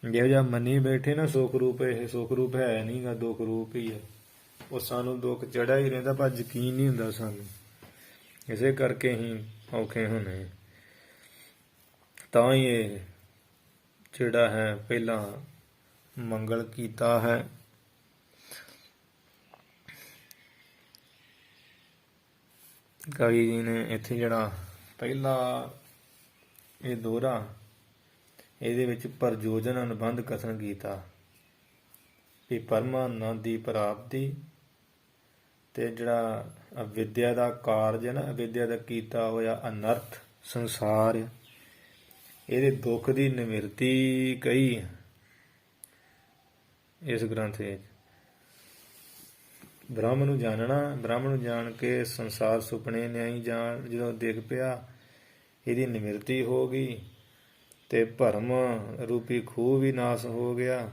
ਜਿਹੋ ਜਿਹਾ ਮੰਨੀ ਬੈਠੇ ਨਾ ਸੁੱਖ ਰੂਪ, ਇਹ ਸੁੱਖ ਰੂਪ ਹੈ ਨਹੀਂ ਗਾ, ਦੁੱਖ ਰੂਪ ਹੀ ਹੈ। ਉਹ ਸਾਨੂੰ ਦੁੱਖ ਚੜ੍ਹਿਆ ਹੀ ਰਹਿੰਦਾ ਪਰ ਯਕੀਨ ਨਹੀਂ ਹੁੰਦਾ ਸਾਨੂੰ। ਇਸੇ ਕਰਕੇ ਹੀ ਔਖੇ ਹੁੰਦੇ। ਤਾਂ ਹੀ ਇਹ ਜਿਹੜਾ ਹੈ ਪਹਿਲਾਂ ਮੰਗਲ ਕੀਤਾ ਹੈ। ਕਵੀ ਜੀ ਨੇ ਇੱਥੇ ਜਿਹੜਾ ਪਹਿਲਾ ਇਹ ਦੋਹਰਾ, ਇਹਦੇ ਵਿੱਚ ਪ੍ਰਯੋਜਨ ਅਨੁਬੰਧ ਕਥਨ ਕੀਤਾ ਵੀ ਪਰਮਾਨੰਦ ਦੀ ਪ੍ਰਾਪਤੀ ਤੇ ਜਿਹੜਾ ਅਵਿਦਿਆ ਦਾ ਕਾਰਜ ਹੈ ਨਾ, ਅਵਿਦਿਆ ਦਾ ਕੀਤਾ ਹੋਇਆ ਅਨਰਥ ਸੰਸਾਰ, ਇਹਦੇ ਦੁੱਖ ਦੀ ਨਿਵਿਰਤੀ ਕਹੀ ਇਸ ਗ੍ਰੰਥ ਵਿੱਚ। ਬ੍ਰਹਮ ਨੂੰ ਜਾਣਨਾ, ਬ੍ਰਹਮ ਨੂੰ ਜਾਣ ਕੇ ਸੰਸਾਰ ਸੁਪਨੇ ਨਿਆਈ ਜਾਣ ਜਦੋਂ ਦਿਖ ਪਿਆ, ਇਹਦੀ ਨਿਵਿਰਤੀ ਹੋ ਗਈ ਤੇ ਭਰਮ ਰੂਪੀ ਖੂਹ ਵੀ ਨਾਸ ਹੋ ਗਿਆ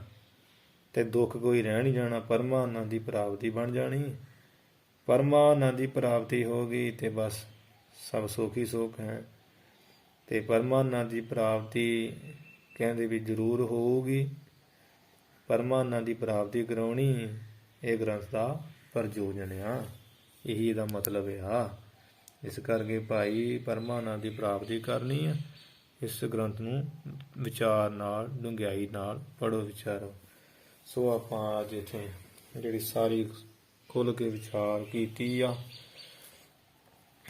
ਤੇ ਦੁੱਖ ਕੋਈ ਰਹਿ ਨਹੀਂ ਜਾਣਾ। ਪਰਮਾਨੰਦ ਦੀ ਪ੍ਰਾਪਤੀ ਬਣ ਜਾਣੀ। ਪਰਮਾਨੰਦ ਦੀ ਪ੍ਰਾਪਤੀ ਹੋ ਗਈ ਤੇ ਬਸ ਸਭ ਸੁੱਖ ਹੀ ਸੁੱਖ ਹੈ। ਤੇ ਪਰਮਾਨੰਦ ਦੀ ਪ੍ਰਾਪਤੀ ਕਹਿੰਦੇ ਵੀ ਜ਼ਰੂਰ ਹੋਊਗੀ। ਪਰਮਾਨੰਦ ਦੀ ਪ੍ਰਾਪਤੀ ਕਰਾਉਣੀ ਇਹ ਗ੍ਰੰਥ ਦਾ ਪ੍ਰਯੋਜਨ ਆ। ਇਹੀ ਇਹਦਾ ਮਤਲਬ ਆ। ਇਸ ਕਰਕੇ ਭਾਈ ਪਰਮਾਨੰਦ ਦੀ ਪ੍ਰਾਪਤੀ ਕਰਨੀ ਹੈ। ਇਸ ਗ੍ਰੰਥ ਨੂੰ ਵਿਚਾਰ ਨਾਲ, ਡੂੰਘਾਈ ਨਾਲ ਪੜ੍ਹੋ, ਵਿਚਾਰੋ। ਸੋ ਆਪਾਂ ਅੱਜ ਇੱਥੇ ਜਿਹੜੀ ਸਾਰੀ ਖੁੱਲ੍ਹ ਕੇ ਵਿਚਾਰ ਕੀਤੀ ਆ,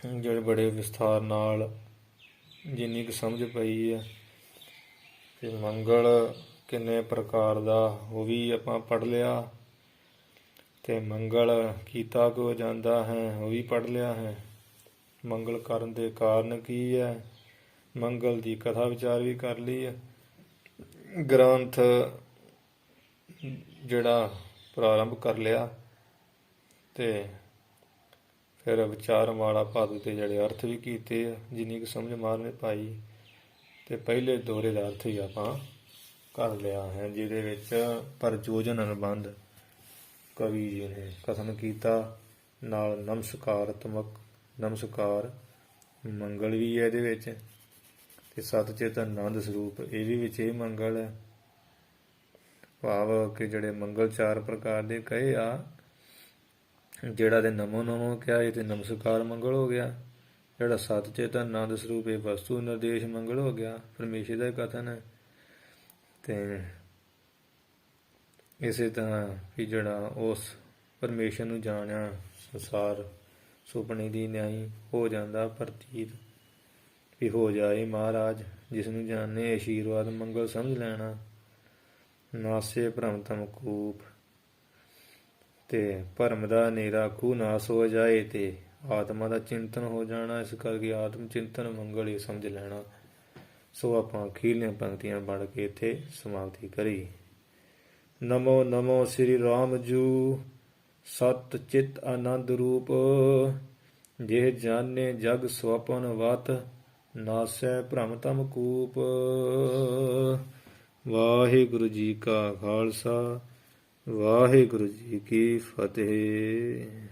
ਜਿਹੜੇ ਬੜੇ ਵਿਸਥਾਰ ਨਾਲ ਜਿੰਨੀ ਕੁ ਸਮਝ ਪਈ ਹੈ। ਤੇ ਮੰਗਲ ਕਿੰਨੇ ਪ੍ਰਕਾਰ ਦਾ ਉਹ ਵੀ ਆਪਾਂ ਪੜ੍ਹ ਲਿਆ। ਤੇ ਮੰਗਲ ਕੀਤਾ ਕਿਉਂ ਜਾਂਦਾ ਹੈ ਉਹ ਵੀ ਪੜ੍ਹ ਲਿਆ ਹੈ। ਮੰਗਲ ਕਰਨ ਦੇ ਕਾਰਨ ਕੀ ਹੈ, ਮੰਗਲ ਦੀ ਕਥਾ ਵਿਚਾਰ ਵੀ ਕਰ ਲਈ ਹੈ। ਗ੍ਰੰਥ ਜਿਹੜਾ ਪ੍ਰਾਰੰਭ ਕਰ ਲਿਆ ਤੇ ਫਿਰ ਵਿਚਾਰ ਮਾਲਾ ਭਾਦੂ ਤੇ ਜਿਹੜੇ ਅਰਥ ਵੀ ਕੀਤੇ ਆ, ਜਿੰਨੀ ਕੁ ਸਮਝ ਮਾਰਨੇ ਪਾਈ। ਤੇ ਪਹਿਲੇ ਦੋਹਰੇ ਦਾ ਅਰਥ ਹੀ ਆਪਾਂ ਕਰ ਲਿਆ ਹੈ, ਜਿਹਦੇ ਵਿੱਚ ਪਰਜੋਜਨ ਅਨੁਬੰਧ ਕਵੀ ਜੀ ਨੇ ਕਥਨ ਕੀਤਾ। ਨਾਲ ਨਮਸਕਾਰਾਤਮਕ ਨਮਸਕਾਰ ਮੰਗਲ ਵੀ ਹੈ ਇਹਦੇ ਵਿੱਚ, ਤੇ ਸਤਿਚਿਤ ਆਨੰਦ ਸਰੂਪ ਇਹ ਵੀ ਵਿੱਚ ਇਹ ਮੰਗਲ ਹੈ। ਭਾਵ ਕਿ ਜਿਹੜੇ ਮੰਗਲ 4 ਪ੍ਰਕਾਰ ਦੇ ਕਹੇ ਆ, ਜਿਹੜਾ ਤੇ ਨਮੋ ਨਮੋ ਕਿਹਾ ਇਹ ਤੇ ਨਮਸਕਾਰ ਮੰਗਲ ਹੋ ਗਿਆ। ਜਿਹੜਾ ਸਤਿਚਿਤ ਆਨੰਦ ਸਰੂਪ ਇਹ ਵਸਤੂ ਨਿਰਦੇਸ਼ ਮੰਗਲ ਹੋ ਗਿਆ, ਪਰਮੇਸ਼ਰ ਦਾ ਕਥਨ ਹੈ। ਤੇ ਇਸੇ ਤਰ੍ਹਾਂ ਵੀ ਜਿਹੜਾ ਉਸ ਪਰਮੇਸ਼ਰ ਨੂੰ ਜਾਣਿਆ ਸੰਸਾਰ ਸੁਪਨੇ ਦੀ ਨਿਆਈ ਹੋ ਜਾਂਦਾ ਪ੍ਰਤੀਤ ਵੀ ਹੋ ਜਾਏ ਮਹਾਰਾਜ, ਜਿਸ ਨੂੰ ਜਾਣੇ ਆਸ਼ੀਰਵਾਦ ਮੰਗਲ ਸਮਝ ਲੈਣਾ। ਨਾਸੇ ਭਰਮ ਤਮ ਕੂਪ, ਤੇ ਭਰਮ ਦਾ ਹਨੇਰਾ ਖੂਹ ਨਾਸ ਹੋ ਜਾਏ ਤੇ ਆਤਮਾ ਦਾ ਚਿੰਤਨ ਹੋ ਜਾਣਾ। ਇਸ ਕਰਕੇ ਆਤਮ ਚਿੰਤਨ ਮੰਗਲ ਹੀ ਸਮਝ ਲੈਣਾ। ਸੋ ਆਪਾਂ ਅਖੀਰਲੀਆਂ ਪੰਕਤੀਆਂ ਪੜ੍ਹ ਕੇ ਇੱਥੇ ਸਮਾਪਤੀ ਕਰੀ। ਨਮੋ ਨਮੋ ਸ੍ਰੀ ਰਾਮ ਜੂ, ਸਤ ਚਿਤ ਆਨੰਦ ਰੂਪ, ਜਿਹ ਜਾਣੇ ਜਗ ਸਵਪਨ ਵਤ, ਨਾਸੈ ਭ੍ਰਮ ਤਮ ਕੂਪ। ਵਾਹਿਗੁਰੂ ਜੀ ਕਾ ਖਾਲਸਾ, ਵਾਹਿਗੁਰੂ ਜੀ ਕੀ ਫਤਿਹ।